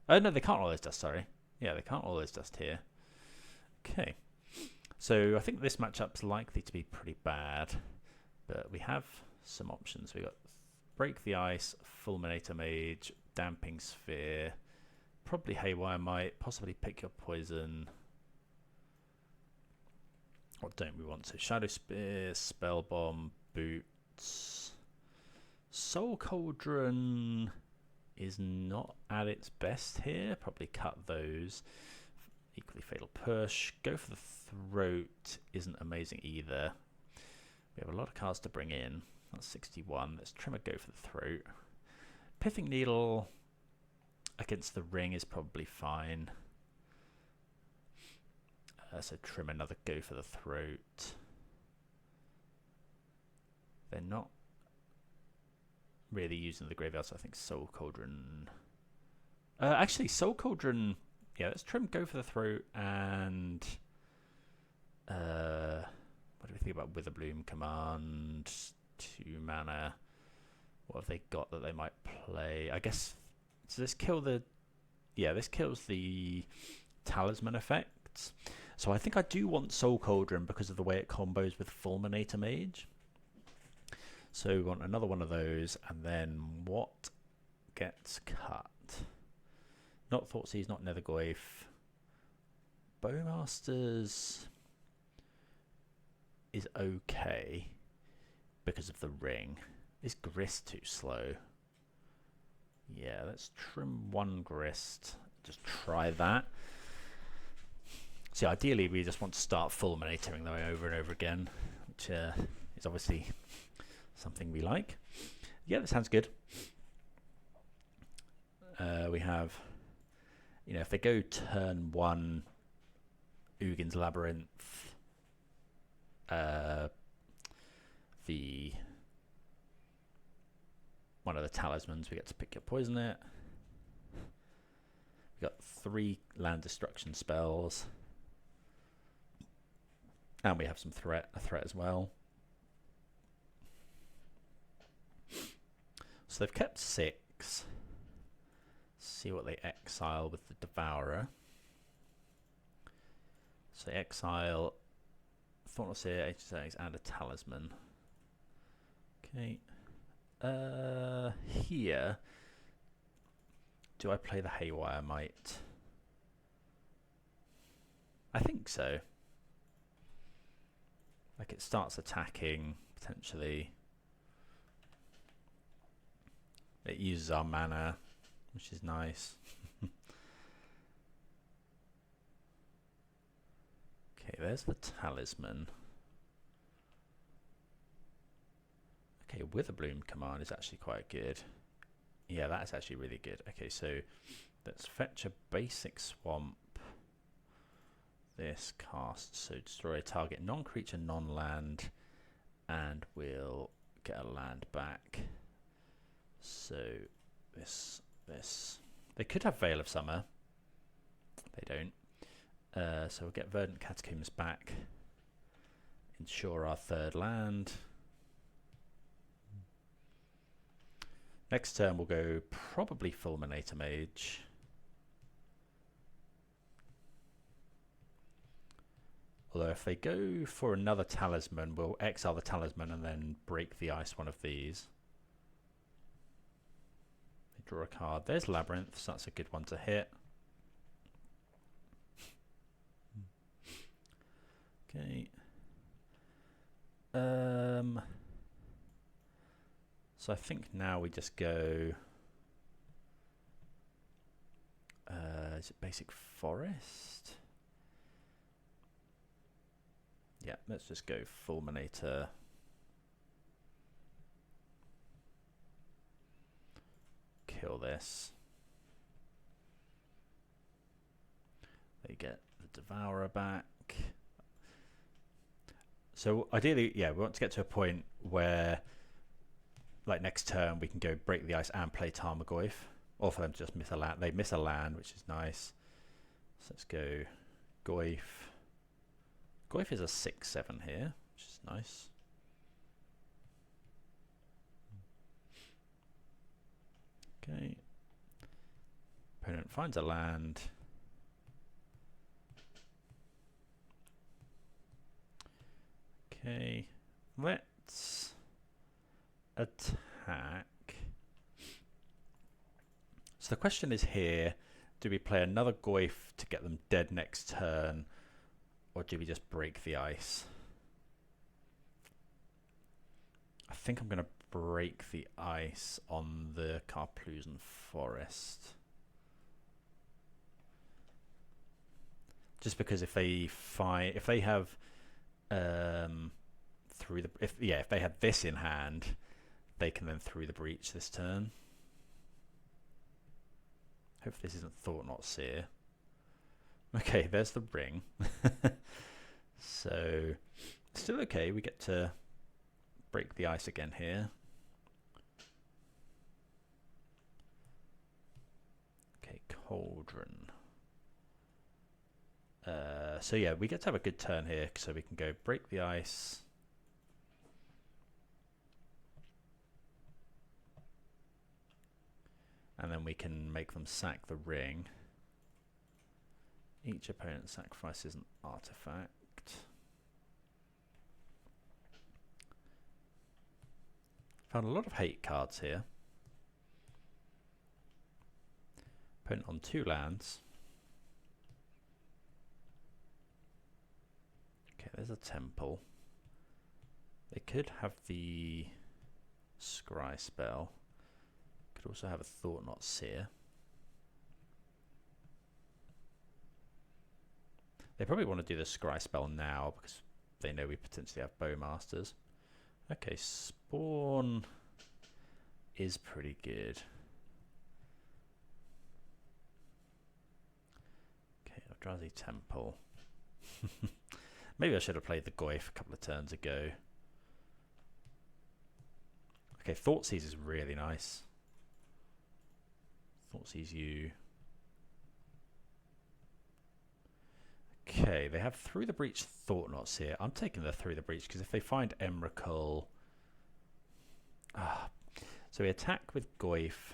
Oh no, they can't all his dust, sorry. Yeah, they can't all his dust here. Okay. So I think this matchup's likely to be pretty bad, but we have some options. We got Break the Ice, Fulminator Mage, Damping Sphere, probably Haywire Might, possibly Pick Your Poison. What don't we want? So Shadow Spear, Spell Bomb, Boots. Soul Cauldron is not at its best here. Probably cut those. Equally Fatal Push. Go for the Throat isn't amazing either. We have a lot of cards to bring in. That's 61. Let's trim a Go for the Throat. Pithing Needle against the Ring is probably fine. So trim another Go for the Throat. They're not really using the graveyard, so I think Soul Cauldron. Actually, Soul Cauldron. Yeah, let's trim Go for the Throat and what do we think about Witherbloom Command? 2 mana. What have they got that they might play? I guess does this kill the? Yeah, this kills the Talisman effects. So I think I do want Soul Cauldron because of the way it combos with Fulminator Mage. So we want another one of those, and then what gets cut? Not Thoughtseize, not Nethergoyf. Bowmasters is okay because of the Ring. Is Grist too slow? Yeah, let's trim 1 Grist. Just try that. See, ideally we just want to start fulminatoring them over and over again, which is obviously something we like. Yeah, that sounds good. We have, if they go turn 1, Ugin's Labyrinth, one of the talismans, we get to pick your poison it. We got 3 land destruction spells. And we have some a threat as well. So they've kept 6. See what they exile with the Devourer. So exile Thornless Seer, HSX, and a Talisman. Okay. Here, do I play the Haywire Might? I think so. Like it starts attacking, potentially. It uses our mana, which is nice. Okay, there's the Talisman. Okay, Witherbloom Command is actually quite good. Yeah, that's actually really good. Okay, so let's fetch a basic Swamp. This casts, so destroy a target non-creature, non-land, and we'll get a land back. So this. They could have Veil of Summer. They don't. So we'll get Verdant Catacombs back. Ensure our 3rd land. Next turn we'll go probably Fulminator Mage. Although if they go for another Talisman, we'll exile the Talisman and then break the ice one of these. They draw a card. There's Labyrinth, so that's a good one to hit. Okay. So I think now we just go. Is it Basic Forest? Yeah, let's just go Fulminator. Kill this. They get the Devourer back. So ideally, yeah, we want to get to a point where, like next turn, we can go Break the Ice and play Tarmogoyf. Or for them to just miss a land. They miss a land, which is nice. So let's go Goyf. Goyf is a 6/7 here, which is nice. Okay. Opponent finds a land. Okay, let's attack. So the question is here, do we play another Goyf to get them dead next turn, or do we just break the ice? I think I'm going to break the ice on the Karplusen Forest. Just because if they have if they had this in hand, they can then through the breach this turn. Hope this isn't Thought Not Seer. Okay, there's the ring. So still okay, we get to break the ice again here. Okay, Cauldron. So yeah, we get to have a good turn here, so we can go break the ice. And then we can make them sack the ring. Each opponent sacrifices an artifact. Found a lot of hate cards here. Opponent on 2 lands. Okay, there's a temple. They could have the scry spell. Could also have a Thought Not Seer. They probably want to do the scry spell now because they know we potentially have Bowmasters. Okay, Spawn is pretty good. Okay, Eldrazi Temple. Maybe I should have played the Goyf a couple of turns ago. Okay, Thoughtseize is really nice. Thoughtseize you. Okay, they have Through the Breach Thought Not Seer. I'm taking the Through the Breach because if they find Emrakul... So we attack with Goyf.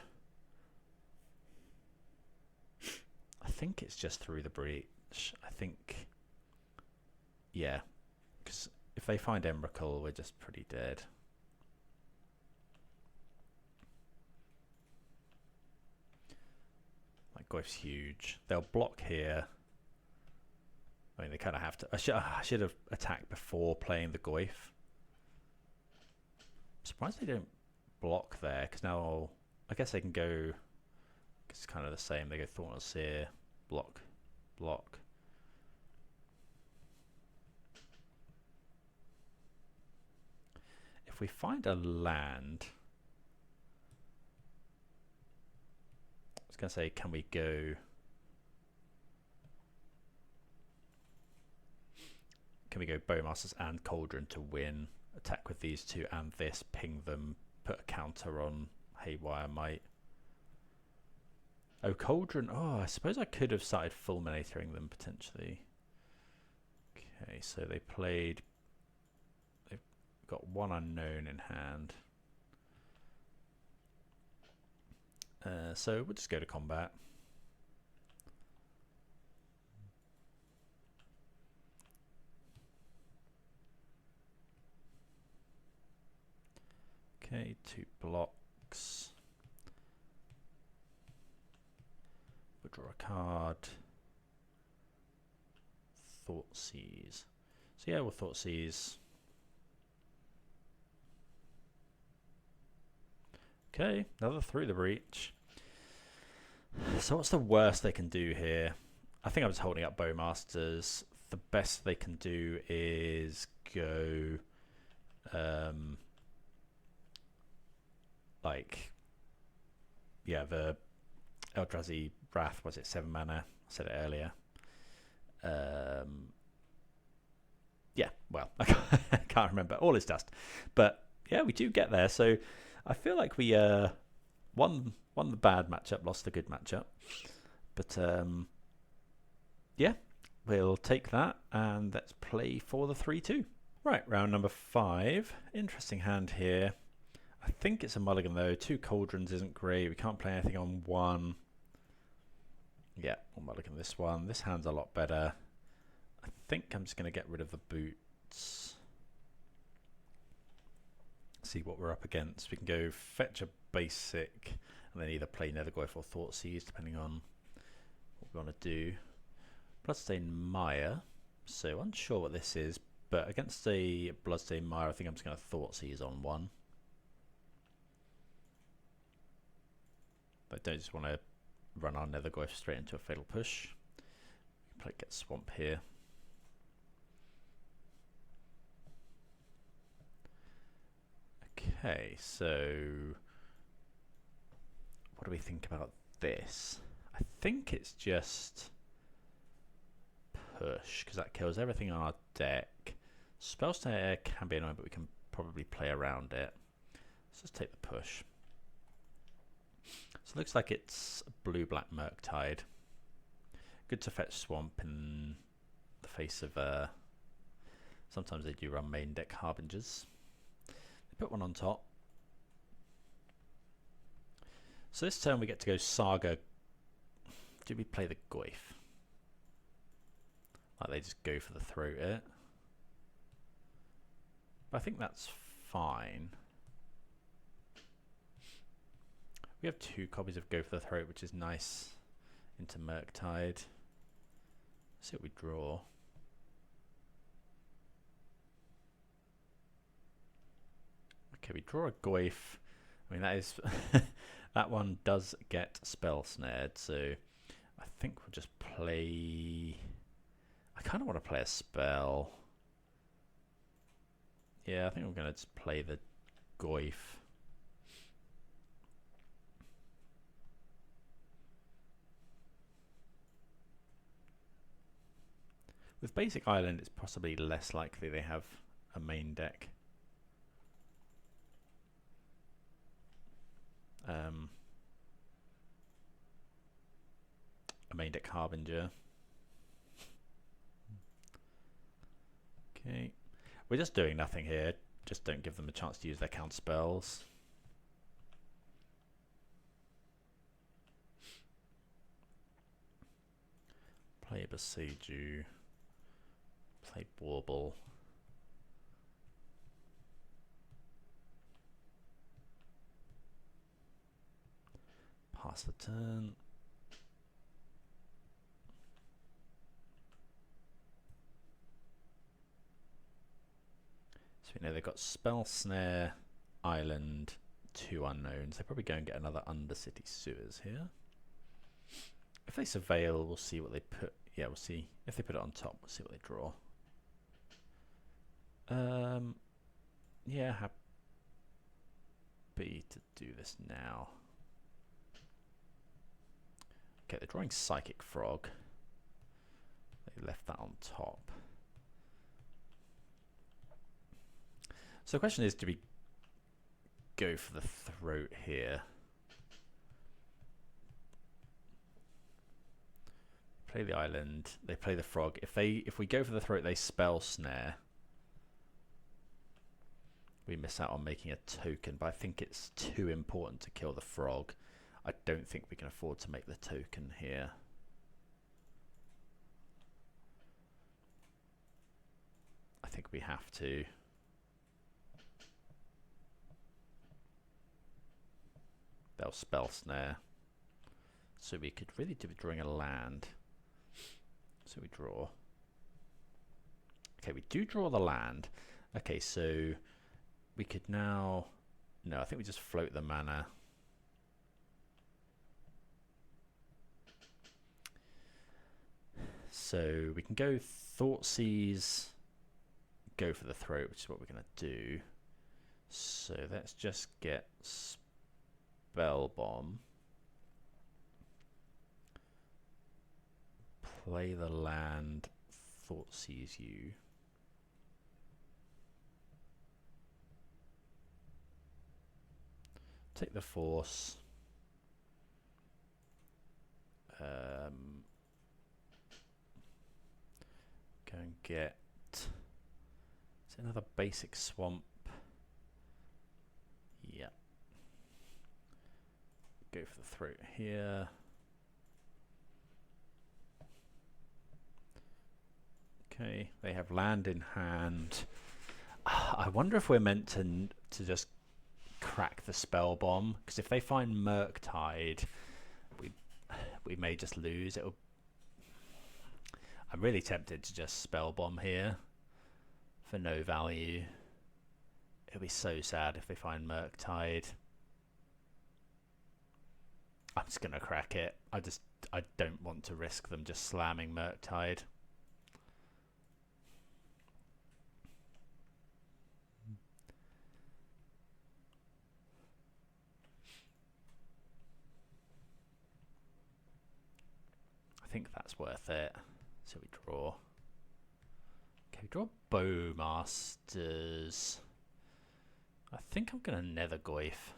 I think it's just Through the Breach. I think... Yeah, because if they find Emrakul, we're just pretty dead. Like, Goyf's huge. They'll block here. I mean, they kind of have to. I should have attacked before playing the Goyf. I'm surprised they don't block there, because now I guess they can go. It's kind of the same. They go Thought Not Seer, block, block. If we find a land, I was going to say, can we go? Can we go Bowmasters and Cauldron to win? Attack with these two and this, ping them, put a counter on Haywire Might. Oh, Cauldron. Oh, I suppose I could have started fulminatoring them potentially. Okay, so they played. They've got one unknown in hand. So we'll just go to combat. Okay, 2 blocks. We'll draw a card. Thoughtseize. So yeah, we'll Thoughtseize. Okay, another Through the Breach. So what's the worst they can do here? I think I'm just holding up Bowmasters. The best they can do is go like, yeah, the Eldrazi Wrath, was it 7 mana? I said it earlier. Yeah, well, I can't remember. All is dust. But yeah, we do get there. So I feel like we won the bad matchup, lost the good matchup. But yeah, we'll take that and let's play for the 3-2. Right, round number 5. Interesting hand here. I think it's a mulligan though. 2 Cauldrons isn't great. We can't play anything on 1. Yeah, we'll mulligan this one. This hand's a lot better. I think I'm just going to get rid of the boots. see what we're up against. We can go fetch a basic and then either play Nethergoyf or Thoughtseize, depending on what we want to do. Bloodstained Mire, so unsure what this is, but against a Bloodstained Mire, I think I'm just going to Thoughtseize on one. I don't just want to run our Nethergoyf straight into a Fatal Push. Play get Swamp here. Okay, so what do we think about this? I think it's just push, because that kills everything on our deck. Spellsnare can be annoying, but we can probably play around it. So let's take the push. So it looks like it's blue-black Murktide. Good to fetch Swamp in the face of... sometimes they do run main deck Harbingers. Put one on top. So this turn we get to go Saga. Do we play the Goyf? Like they just go for the throat it. But I think that's fine. We have 2 copies of Go for the Throat, which is nice. Into Murktide. Let's see what we draw. Okay, we draw a Goyf. I mean, that is that one does get spell snared, so I think we'll just play. I kind of want to play a spell. Yeah, I think we're going to just play the Goyf. With Basic Island, it's possibly less likely they have a main deck. A main deck Harbinger. Okay, we're just doing nothing here. Just don't give them a chance to use their counter spells. Play Besiege. Play Bauble. Pass the turn. So we know they've got Spell Snare, Island, 2 unknowns. They'll probably go and get another Undercity Sewers here. If they Surveil, we'll see what they put. Yeah, we'll see. If they put it on top, we'll see what they draw. Yeah, happy to do this now. Okay, they're drawing Psychic Frog. They left that on top. So the question is, do we go for the throat here? Play the island. They play the frog. If we go for the throat, they spell snare. We miss out on making a token, but I think it's too important to kill the frog. I don't think we can afford to make the token here. I think we have to. They'll spell snare. So we could really do with drawing a land. So we draw. Okay, we do draw the land. Okay, so we could now... No, I think we just float the mana. So we can go Thoughtseize, go for the throat, which is what we're going to do. So let's just get Spell Bomb. Play the land, Thoughtseize you. Take the force. Go and get... Is it another basic swamp? Yeah. Go for the throat here. Okay, they have land in hand. I wonder if we're meant to just crack the spell bomb, because if they find Murktide, we may just lose. I'm really tempted to just spell bomb here for no value. It'll be so sad if they find Murktide. I'm just gonna crack it. I don't want to risk them just slamming Murktide. I think that's worth it. So we draw. Okay, we draw Bowmasters. I think I'm gonna Nether Goyf.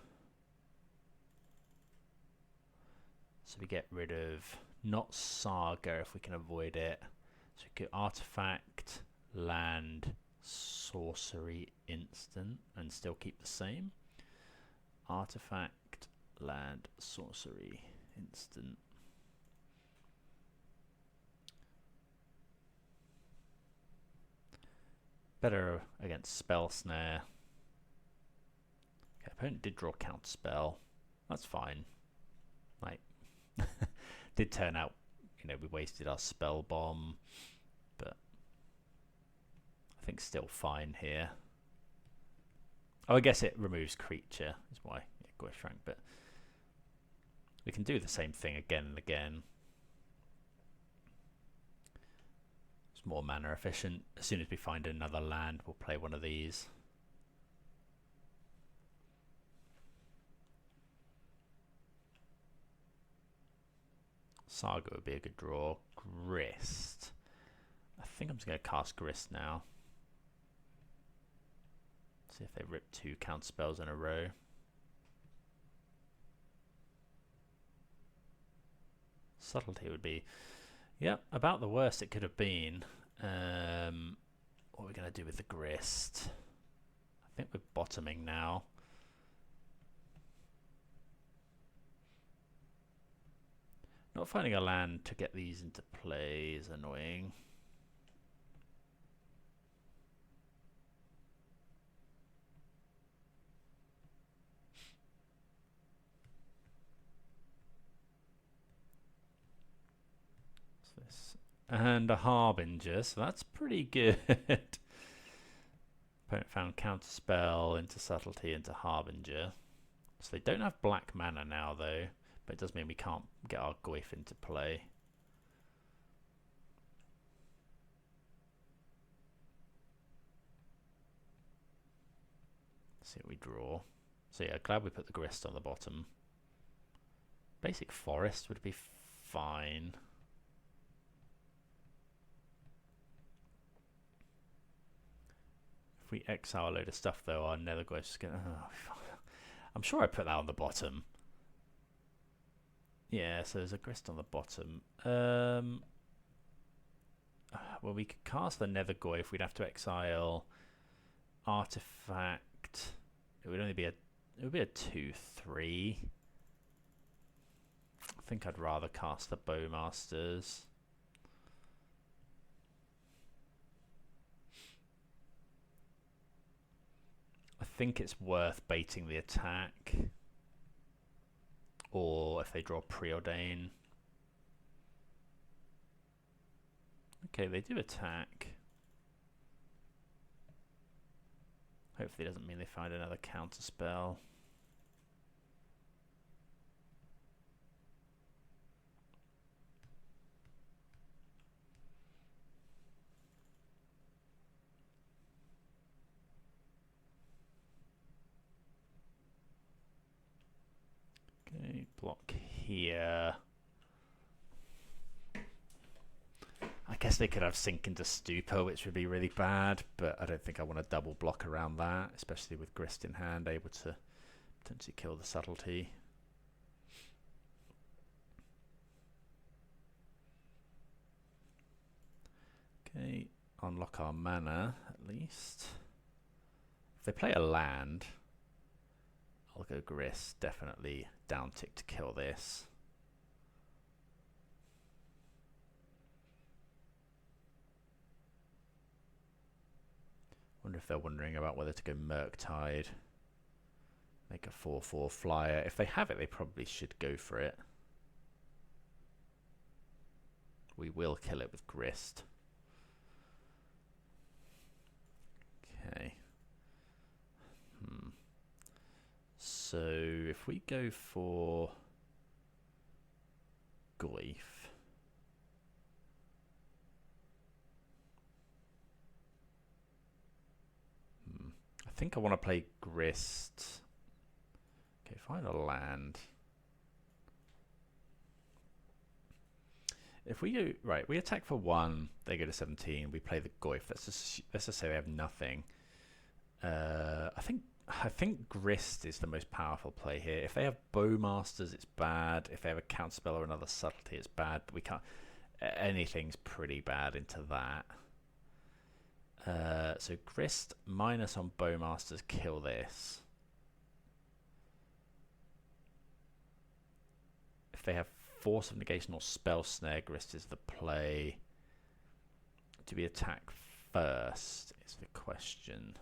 So we get rid of not Saga if we can avoid it. So we go Artifact, Land, Sorcery, Instant, and still keep the same. Artifact, Land, Sorcery, Instant. Better against Spell Snare. Okay, opponent did draw Counter Spell. That's fine. Like, did turn out, you know, we wasted our Spell Bomb, but I think still fine here. Oh, I guess it removes creature, is why it goes shrank, but we can do the same thing again and again. It's more mana efficient. As soon as we find another land, we'll play one of these. Saga would be a good draw. Grist. I think I'm just going to cast Grist now. See if they rip 2 counter spells in a row. Subtlety would be, yep, about the worst it could have been. What are we going to do with the Grist? I think we're bottoming now. Not finding a land to get these into play is annoying. What's this? And a Harbinger, so that's pretty good. Opponent found Counterspell into Subtlety into Harbinger. So they don't have black mana now though. But it does mean we can't get our Goyf into play. Let's see what we draw. So yeah, glad we put the Grist on the bottom. Basic Forest would be fine. If we exile a load of stuff though, our Nether Goyf's is gonna... Oh, I'm sure I put that on the bottom. Yeah, so there's a Grist on the bottom. Well, we could cast the Nether Goyf. We'd have to exile Artifact. It would only be a 2/3. I think I'd rather cast the Bowmasters. I think it's worth baiting the attack. Or if they draw Preordain. Okay, they do attack. Hopefully it doesn't mean they find another counter spell. Okay, block here. I guess they could have Sink into Stupor, which would be really bad, but I don't think I want to double block around that, especially with Grist in hand, able to potentially kill the Subtlety. Okay, unlock our mana at least. If they play a land, I'll go Grist, definitely down tick to kill this. Wonder if they're wondering about whether to go Murktide. Make a 4/4 flyer. If they have it, they probably should go for it. We will kill it with Grist. Okay. So if we go for Goyf, I think I want to play Grist. Okay, find a land. If we go right, we attack for 1, they go to 17. We play the Goyf. Let's just say they have nothing. I think Grist is the most powerful play here. If they have Bowmasters, it's bad. If they have a Counterspell or another Subtlety, it's bad. But we can't. Anything's pretty bad into that. So Grist minus on Bowmasters, kill this. If they have Force of Negation or Spell Snare, Grist is the play. Do we attack first is the question.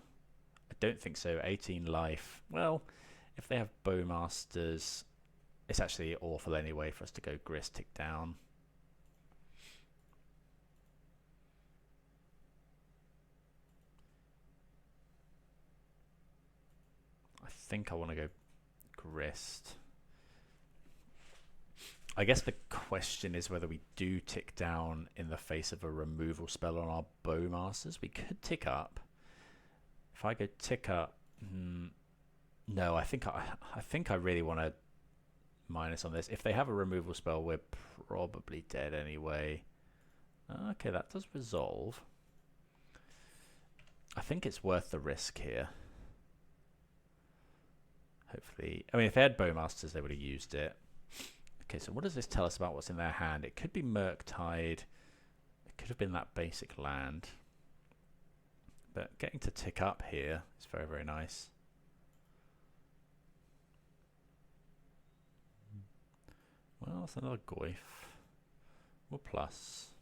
I don't think so. 18 life. Well, if they have Bowmasters, it's actually awful anyway for us to go Grist, tick down. I think I want to go Grist. I guess the question is whether we do tick down in the face of a removal spell on our Bowmasters. We could tick up. If I go tick up, no, I think I really want to minus on this. If they have a removal spell, we're probably dead anyway. Okay, that does resolve. I think it's worth the risk here. Hopefully, I mean, if they had Bowmasters, they would have used it. Okay, so what does this tell us about what's in their hand? It could be Murktide. It could have been that basic land. But getting to tick up here is very, very nice. Well, it's another Goyf. More plus.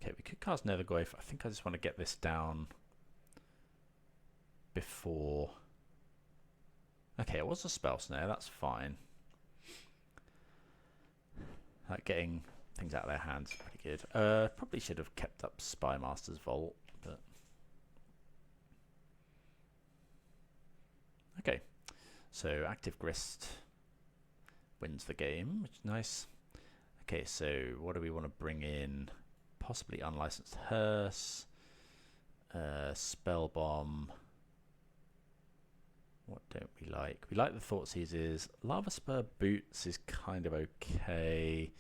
Okay, we could cast another Goyf. I think I just want to get this down before. Okay, it was a Spell Snare. That's fine. Getting things out of their hands is pretty good. Probably should have kept up Spymaster's Vault, but okay. So active Grist wins the game, which is nice. Okay, so what do we want to bring in? Possibly Unlicensed Hearse, Spell Bomb. What don't we like? We like the Thought Seizes. Lava Spur Boots is kind of okay.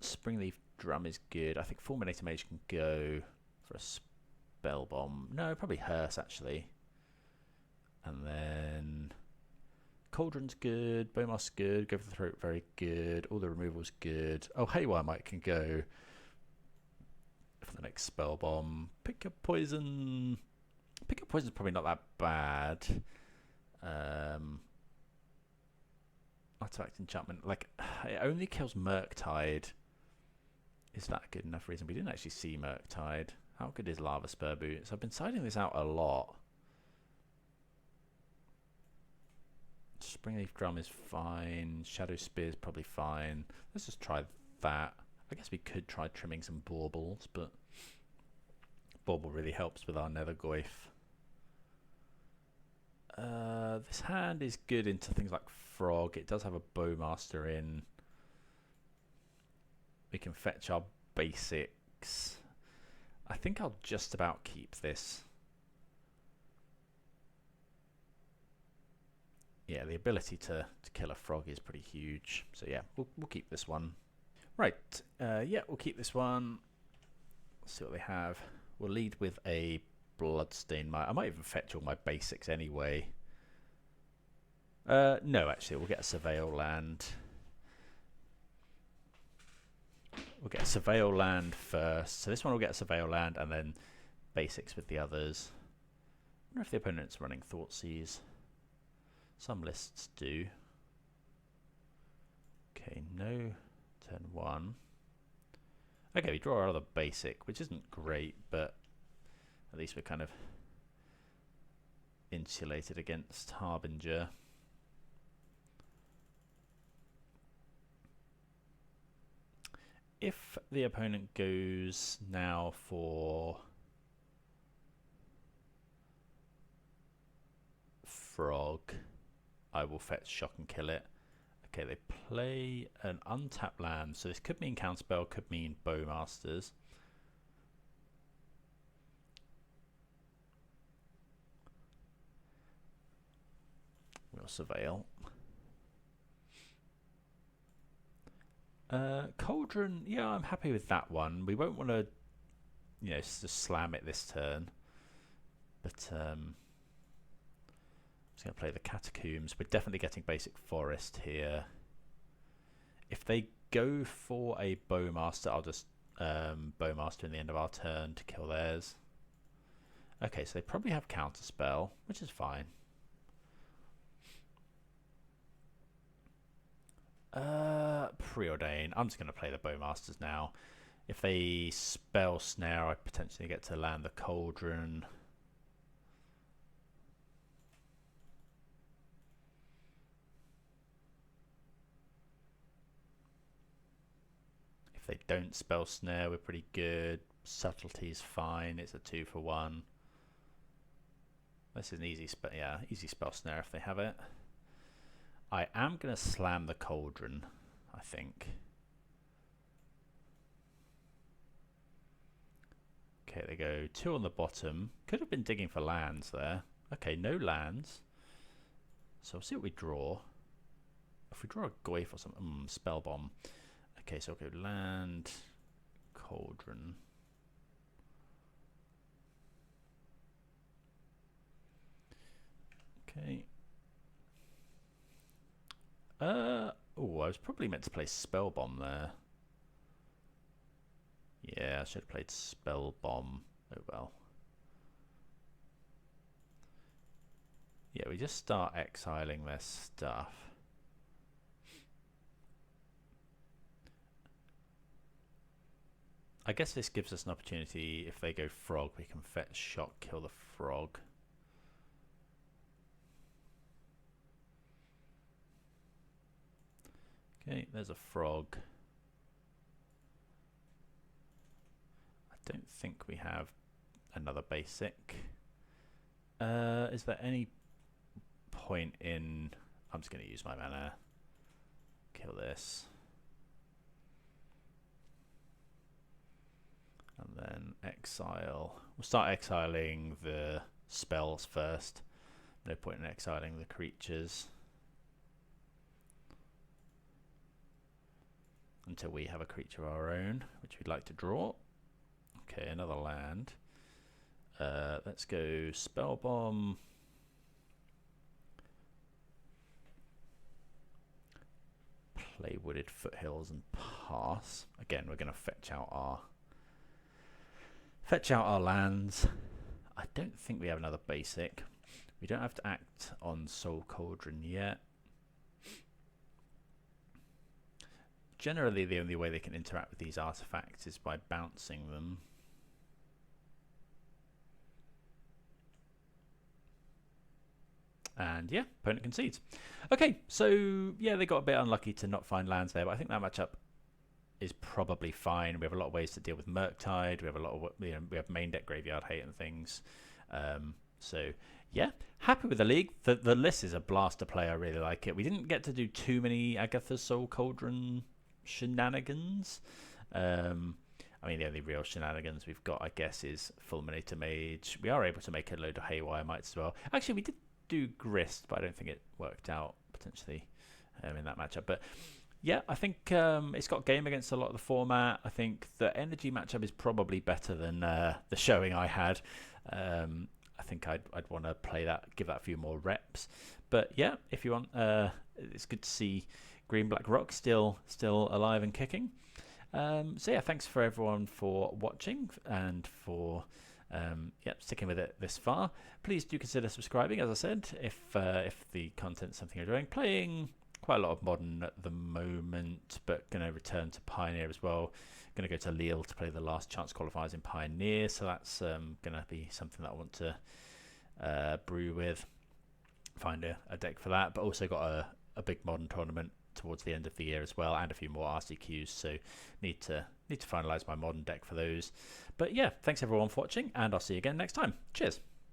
Springleaf Drum is good. I think Fulminator Mage can go for a Spell Bomb. No, probably Hearse actually. And then Cauldron's good. Bowmaster's good. Go for the Throat, very good. All the removals good. Oh, Haywire Mite can go for the next Spell Bomb. Pick Up Poison. Pick Up Poison is probably not that bad. Artifact Enchantment, like, it only kills Murktide. Is that a good enough reason? We didn't actually see Murktide. How good is Lava Spur Boots? I've been siding this out a lot. Springleaf Drum is fine. Shadow Spear is probably fine. Let's just try that. I guess we could try trimming some Baubles, but Bauble really helps with our Nether Goyf. This hand is good into things like Frog. It does have a Bowmaster in. We can fetch our basics. I think I'll just about keep this. Yeah, the ability to kill a frog is pretty huge. So yeah, we'll keep this one. Right, yeah, we'll keep this one. Let's see what they have. We'll lead with a Bloodstain. I might even fetch all my basics anyway. No, actually, we'll get a Surveil Land. We'll get a Surveil Land first. So this one will get a Surveil Land and then basics with the others. I wonder if the opponent's running Thoughtseize. Some lists do. Okay, no. Turn 1. Okay, we draw our other basic, which isn't great, but At least we're kind of insulated against Harbinger. If the opponent goes now for Frog, I will fetch Shock and kill it. Okay, they play an untapped land, so this could mean Counterspell, could mean Bowmasters. We'll Surveil. Cauldron, yeah, I'm happy with that one. We won't want to, you know, just slam it this turn. But I'm just going to play the Catacombs. We're definitely getting basic Forest here. If they go for a Bowmaster, I'll just Bowmaster in the end of our turn to kill theirs. Okay, so they probably have Counterspell, which is fine. Preordain. I'm just going to play the Bowmasters now. If they spell Snare, I potentially get to land the Cauldron. If they don't spell Snare, we're pretty good. Subtlety's fine. It's a 2-for-1. This is an easy spell. Yeah, easy spell Snare if they have it. I am going to slam the Cauldron, I think. Okay, they go 2 on the bottom. Could have been digging for lands there. Okay, no lands. So we'll see what we draw. If we draw a Goyf or something, Spell Bomb. Okay, so I'll go land, Cauldron. Okay. Oh, I was probably meant to play Spell Bomb there. Yeah, I should have played Spell Bomb. Oh well. Yeah, we just start exiling their stuff. I guess this gives us an opportunity. If they go Frog, we can fetch Shock, kill the Frog. Okay, there's a Frog. I don't think we have another basic. Is there any point in... I'm just going to use my mana. Kill this. And then exile. We'll start exiling the spells first. No point in exiling the creatures. Until we have a creature of our own, which we'd like to draw. Okay, another land. Let's go Spell Bomb. Play Wooded Foothills and pass. Again, we're going to fetch out our lands. I don't think we have another basic. We don't have to act on Soul Cauldron yet. Generally, the only way they can interact with these artifacts is by bouncing them. And yeah, opponent concedes. Okay, so yeah, they got a bit unlucky to not find lands there, but I think that matchup is probably fine. We have a lot of ways to deal with Murktide. We have a lot of, you know, we have main deck Graveyard Hate and things. So yeah, happy with the league. The list is a blast to play. I really like it. We didn't get to do too many Agatha's Soul Cauldron shenanigans. I mean, the only real shenanigans we've got, I guess, is Fulminator Mage. We are able to make a load of Haywire Mites as well. Actually, we did do Grist, but I don't think it worked out potentially in that matchup. But yeah, I think it's got game against a lot of the format. I think the energy matchup is probably better than the showing I had. I think I'd want to play that, give that a few more reps. But yeah, if you want, it's good to see Green Black Rock still alive and kicking. So yeah, thanks for everyone for watching and for sticking with it this far. Please do consider subscribing, as I said, if the content's something you're enjoying. Playing quite a lot of Modern at the moment, but going to return to Pioneer as well. Going to go to Lille to play the last chance qualifiers in Pioneer, so that's going to be something that I want to brew with. Find a deck for that, but also got a big Modern tournament towards the end of the year as well, and a few more RCQs, so need to finalize my Modern deck for those. But yeah, thanks everyone for watching, and I'll see you again next time. Cheers.